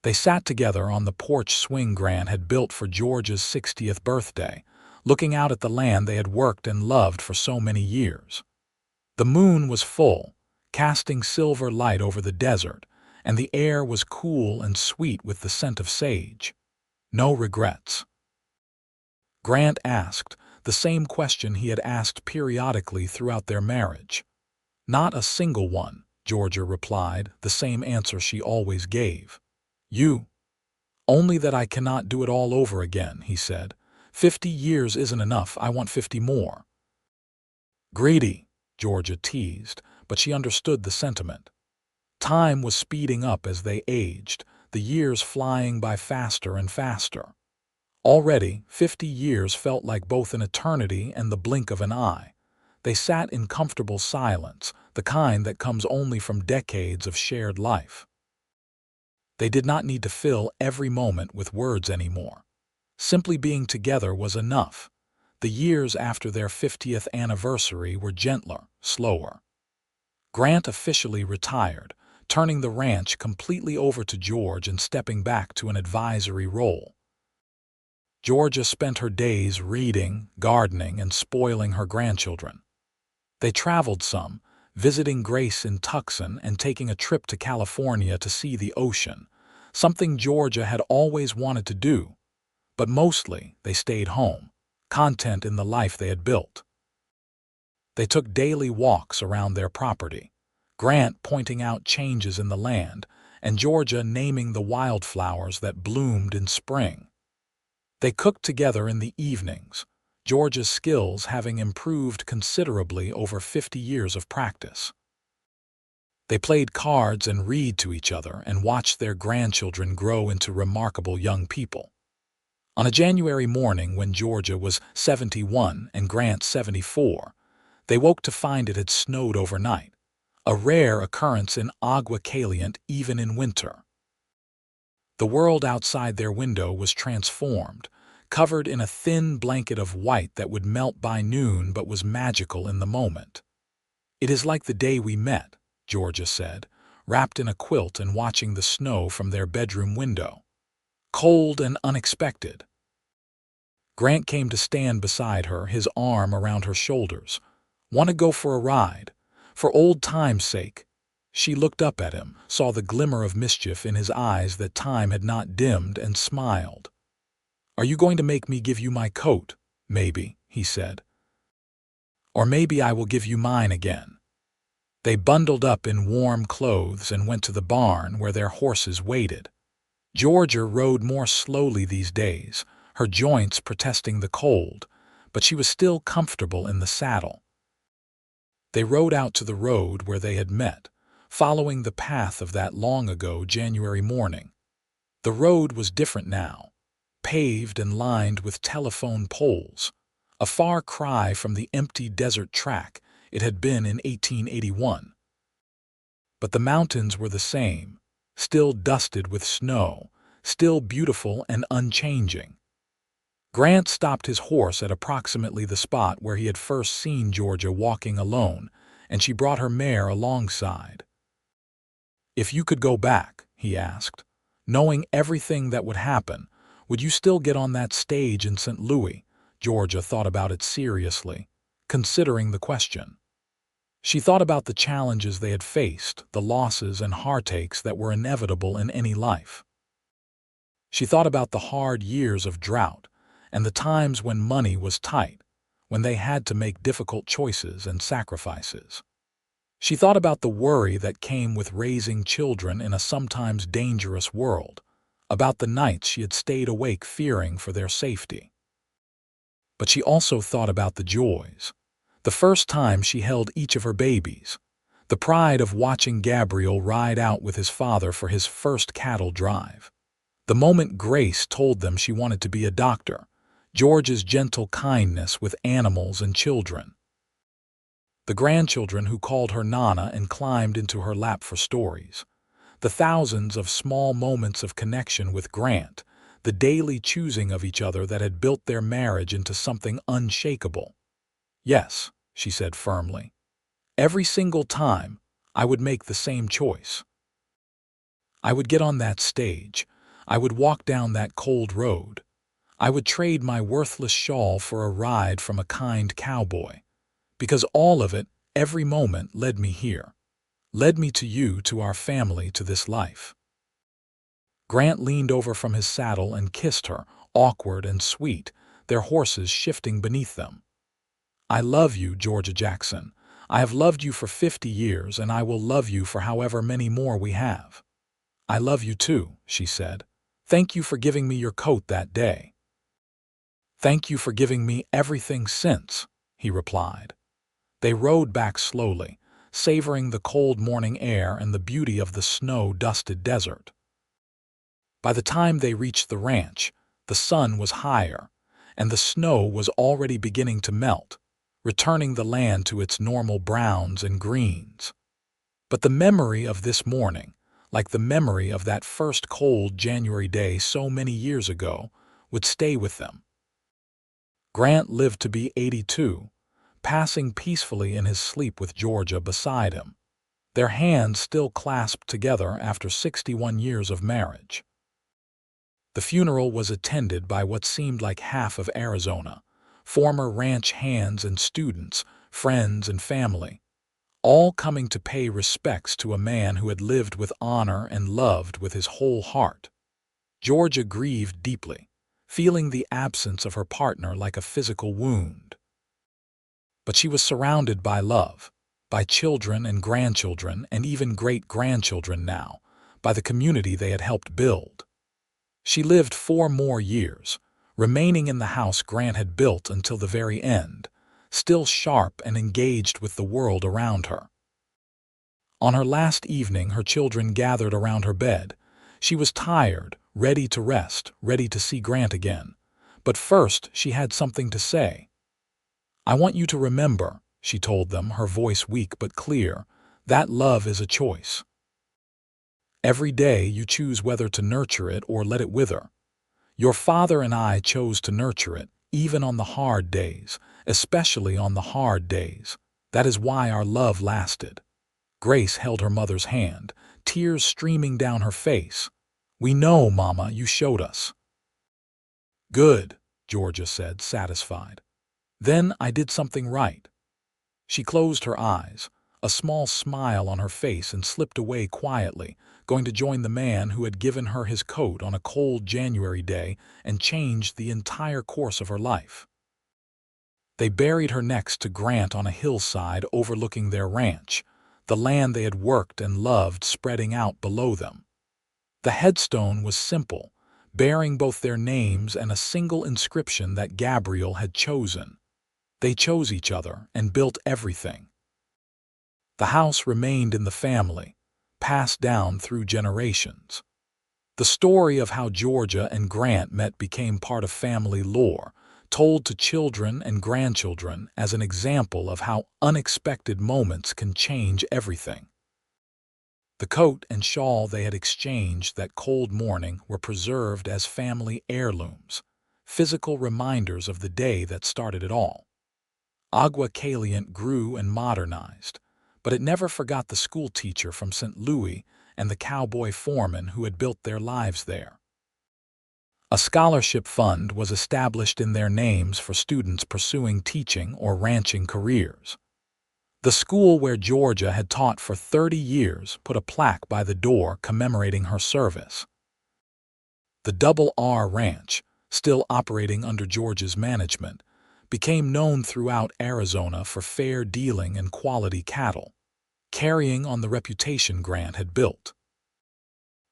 They sat together on the porch swing Grant had built for Georgia's 60th birthday, looking out at the land they had worked and loved for so many years. The moon was full, casting silver light over the desert, and the air was cool and sweet with the scent of sage. No regrets. Grant asked the same question he had asked periodically throughout their marriage. Not a single one, Georgia replied, the same answer she always gave. You. Only that I cannot do it all over again, he said. 50 years isn't enough, I want 50 more. Greedy, Georgia teased, but she understood the sentiment. Time was speeding up as they aged, the years flying by faster and faster. Already, 50 years felt like both an eternity and the blink of an eye. They sat in comfortable silence, the kind that comes only from decades of shared life. They did not need to fill every moment with words anymore. Simply being together was enough. The years after their 50th anniversary were gentler, slower. Grant officially retired, turning the ranch completely over to George and stepping back to an advisory role. Georgia spent her days reading, gardening, and spoiling her grandchildren. They traveled some, visiting Grace in Tucson and taking a trip to California to see the ocean, something Georgia had always wanted to do. But mostly, they stayed home, content in the life they had built. They took daily walks around their property, Grant pointing out changes in the land, and Georgia naming the wildflowers that bloomed in spring. They cooked together in the evenings, Georgia's skills having improved considerably over 50 years of practice. They played cards and read to each other and watched their grandchildren grow into remarkable young people. On a January morning when Georgia was 71 and Grant 74, they woke to find it had snowed overnight, a rare occurrence in Agua Caliente even in winter. The world outside their window was transformed, covered in a thin blanket of white that would melt by noon but was magical in the moment. "It is like the day we met," Georgia said, wrapped in a quilt and watching the snow from their bedroom window. "Cold and unexpected." Grant came to stand beside her, his arm around her shoulders. "Want to go for a ride? For old time's sake?" She looked up at him, saw the glimmer of mischief in his eyes that time had not dimmed, and smiled. "Are you going to make me give you my coat?" "Maybe," he said. "Or maybe I will give you mine again." They bundled up in warm clothes and went to the barn where their horses waited. Georgia rode more slowly these days, her joints protesting the cold, but she was still comfortable in the saddle. They rode out to the road where they had met, following the path of that long-ago January morning. The road was different now, paved and lined with telephone poles, a far cry from the empty desert track it had been in 1881. But the mountains were the same, still dusted with snow, still beautiful and unchanging. Grant stopped his horse at approximately the spot where he had first seen Georgia walking alone, and she brought her mare alongside. "If you could go back," he asked, "knowing everything that would happen, would you still get on that stage in St. Louis?" Georgia thought about it seriously, considering the question. She thought about the challenges they had faced, the losses and heartaches that were inevitable in any life. She thought about the hard years of drought, and the times when money was tight, when they had to make difficult choices and sacrifices. She thought about the worry that came with raising children in a sometimes dangerous world, about the nights she had stayed awake fearing for their safety. But she also thought about the joys, the first time she held each of her babies, the pride of watching Gabriel ride out with his father for his first cattle drive, the moment Grace told them she wanted to be a doctor, George's gentle kindness with animals and children, the grandchildren who called her Nana and climbed into her lap for stories, the thousands of small moments of connection with Grant, the daily choosing of each other that had built their marriage into something unshakable. "Yes," she said firmly. "Every single time, I would make the same choice. I would get on that stage. I would walk down that cold road. I would trade my worthless shawl for a ride from a kind cowboy. Because all of it, every moment, led me here. Led me to you, to our family, to this life." Grant leaned over from his saddle and kissed her, awkward and sweet, their horses shifting beneath them. "I love you, Georgia Jackson. I have loved you for 50 years, and I will love you for however many more we have." "I love you too," she said. "Thank you for giving me your coat that day." "Thank you for giving me everything since," he replied. They rode back slowly, savoring the cold morning air and the beauty of the snow-dusted desert. By the time they reached the ranch, the sun was higher, and the snow was already beginning to melt, returning the land to its normal browns and greens. But the memory of this morning, like the memory of that first cold January day so many years ago, would stay with them. Grant lived to be 82, passing peacefully in his sleep with Georgia beside him, their hands still clasped together after 61 years of marriage. The funeral was attended by what seemed like half of Arizona, former ranch hands and students, friends and family. all coming to pay respects to a man who had lived with honor and loved with his whole heart. Georgia grieved deeply, feeling the absence of her partner like a physical wound. But she was surrounded by love, by children and grandchildren and even great-grandchildren now, by the community they had helped build. She lived 4 more years, remaining in the house Grant had built until the very end, still sharp and engaged with the world around her. On her last evening, her children gathered around her bed. She was tired, ready to rest, ready to see Grant again. But first, she had something to say. "I want you to remember," she told them, her voice weak but clear, "that love is a choice. Every day you choose whether to nurture it or let it wither. Your father and I chose to nurture it, even on the hard days, especially on the hard days. That is why our love lasted." Grace held her mother's hand, tears streaming down her face. "We know, Mama, you showed us." "Good," Georgia said, satisfied. "Then I did something right." She closed her eyes, a small smile on her face, and slipped away quietly, going to join the man who had given her his coat on a cold January day and changed the entire course of her life. They buried her next to Grant on a hillside overlooking their ranch, the land they had worked and loved spreading out below them. The headstone was simple, bearing both their names and a single inscription that Gabriel had chosen. They chose each other and built everything. The house remained in the family, passed down through generations. The story of how Georgia and Grant met became part of family lore, told to children and grandchildren as an example of how unexpected moments can change everything. The coat and shawl they had exchanged that cold morning were preserved as family heirlooms, physical reminders of the day that started it all. Agua Caliente grew and modernized, but it never forgot the school teacher from St. Louis and the cowboy foreman who had built their lives there. A scholarship fund was established in their names for students pursuing teaching or ranching careers. The school where Georgia had taught for 30 years put a plaque by the door commemorating her service. The Double R Ranch, still operating under Georgia's management, became known throughout Arizona for fair dealing and quality cattle, carrying on the reputation Grant had built.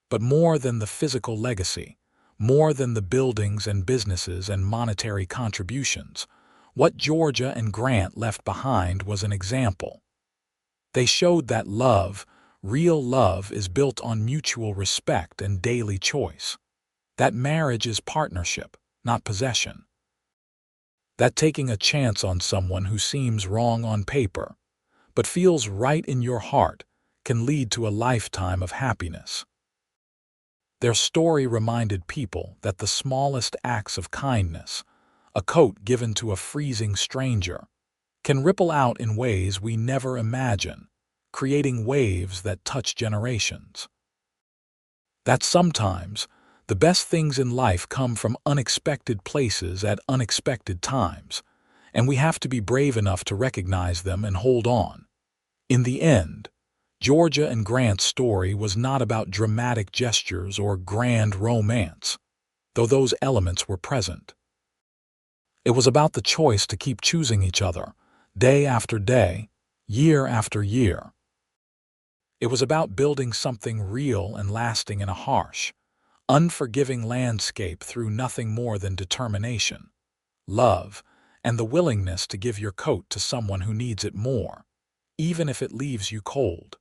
But more than the physical legacy, more than the buildings and businesses and monetary contributions, what Georgia and Grant left behind was an example. They showed that love, real love, is built on mutual respect and daily choice. That marriage is partnership, not possession. That taking a chance on someone who seems wrong on paper, but feels right in your heart, can lead to a lifetime of happiness. Their story reminded people that the smallest acts of kindness, a coat given to a freezing stranger, can ripple out in ways we never imagine, creating waves that touch generations. That sometimes the best things in life come from unexpected places at unexpected times, and we have to be brave enough to recognize them and hold on. In the end, Georgia and Grant's story was not about dramatic gestures or grand romance, though those elements were present. It was about the choice to keep choosing each other, day after day, year after year. It was about building something real and lasting in a harsh, unforgiving landscape through nothing more than determination, love, and the willingness to give your coat to someone who needs it more, even if it leaves you cold.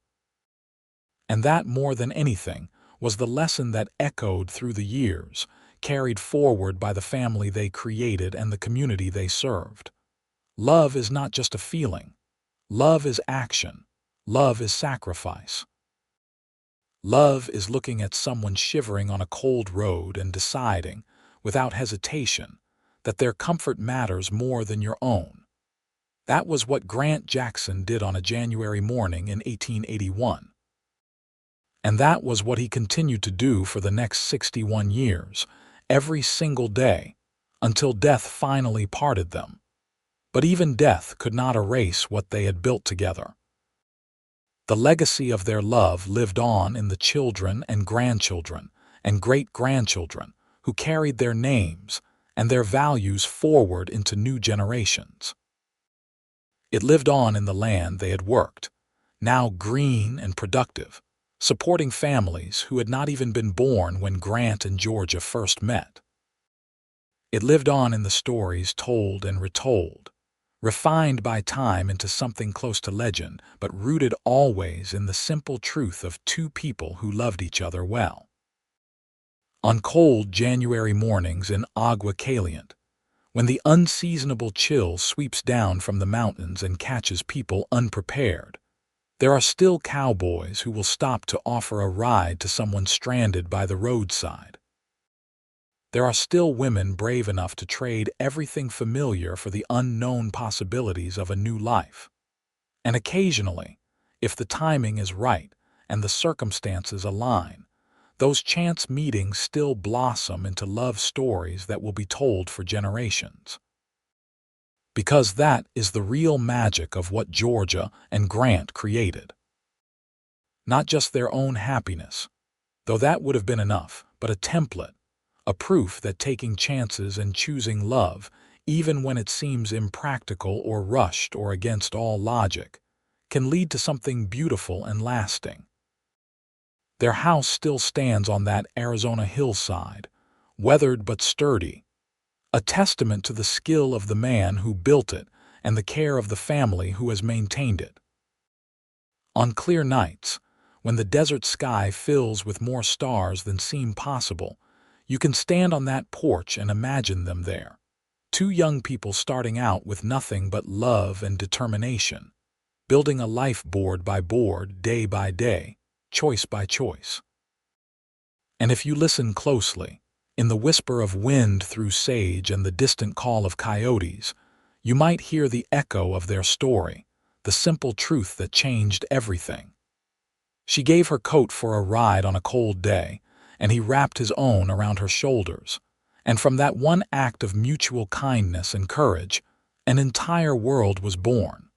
And that, more than anything, was the lesson that echoed through the years, carried forward by the family they created and the community they served. Love is not just a feeling. Love is action. Love is sacrifice. Love is looking at someone shivering on a cold road and deciding, without hesitation, that their comfort matters more than your own. That was what Grant Jackson did on a January morning in 1881. And that was what he continued to do for the next 61 years, every single day, until death finally parted them. But even death could not erase what they had built together. The legacy of their love lived on in the children and grandchildren and great-grandchildren who carried their names and their values forward into new generations. It lived on in the land they had worked, now green and productive, supporting families who had not even been born when Grant and Georgia first met. It lived on in the stories told and retold, refined by time into something close to legend, but rooted always in the simple truth of two people who loved each other well. On cold January mornings in Agua Caliente, when the unseasonable chill sweeps down from the mountains and catches people unprepared, there are still cowboys who will stop to offer a ride to someone stranded by the roadside. There are still women brave enough to trade everything familiar for the unknown possibilities of a new life. And occasionally, if the timing is right and the circumstances align, those chance meetings still blossom into love stories that will be told for generations. Because that is the real magic of what Georgia and Grant created. Not just their own happiness, though that would have been enough, but a template, a proof that taking chances and choosing love, even when it seems impractical or rushed or against all logic, can lead to something beautiful and lasting. Their house still stands on that Arizona hillside, weathered but sturdy, a testament to the skill of the man who built it and the care of the family who has maintained it. On clear nights, when the desert sky fills with more stars than seem possible, you can stand on that porch and imagine them there. Two young people starting out with nothing but love and determination, building a life board by board, day by day, choice by choice. And if you listen closely, in the whisper of wind through sage and the distant call of coyotes, you might hear the echo of their story, the simple truth that changed everything. She gave her coat for a ride on a cold day, and he wrapped his own around her shoulders. And from that one act of mutual kindness and courage, an entire world was born.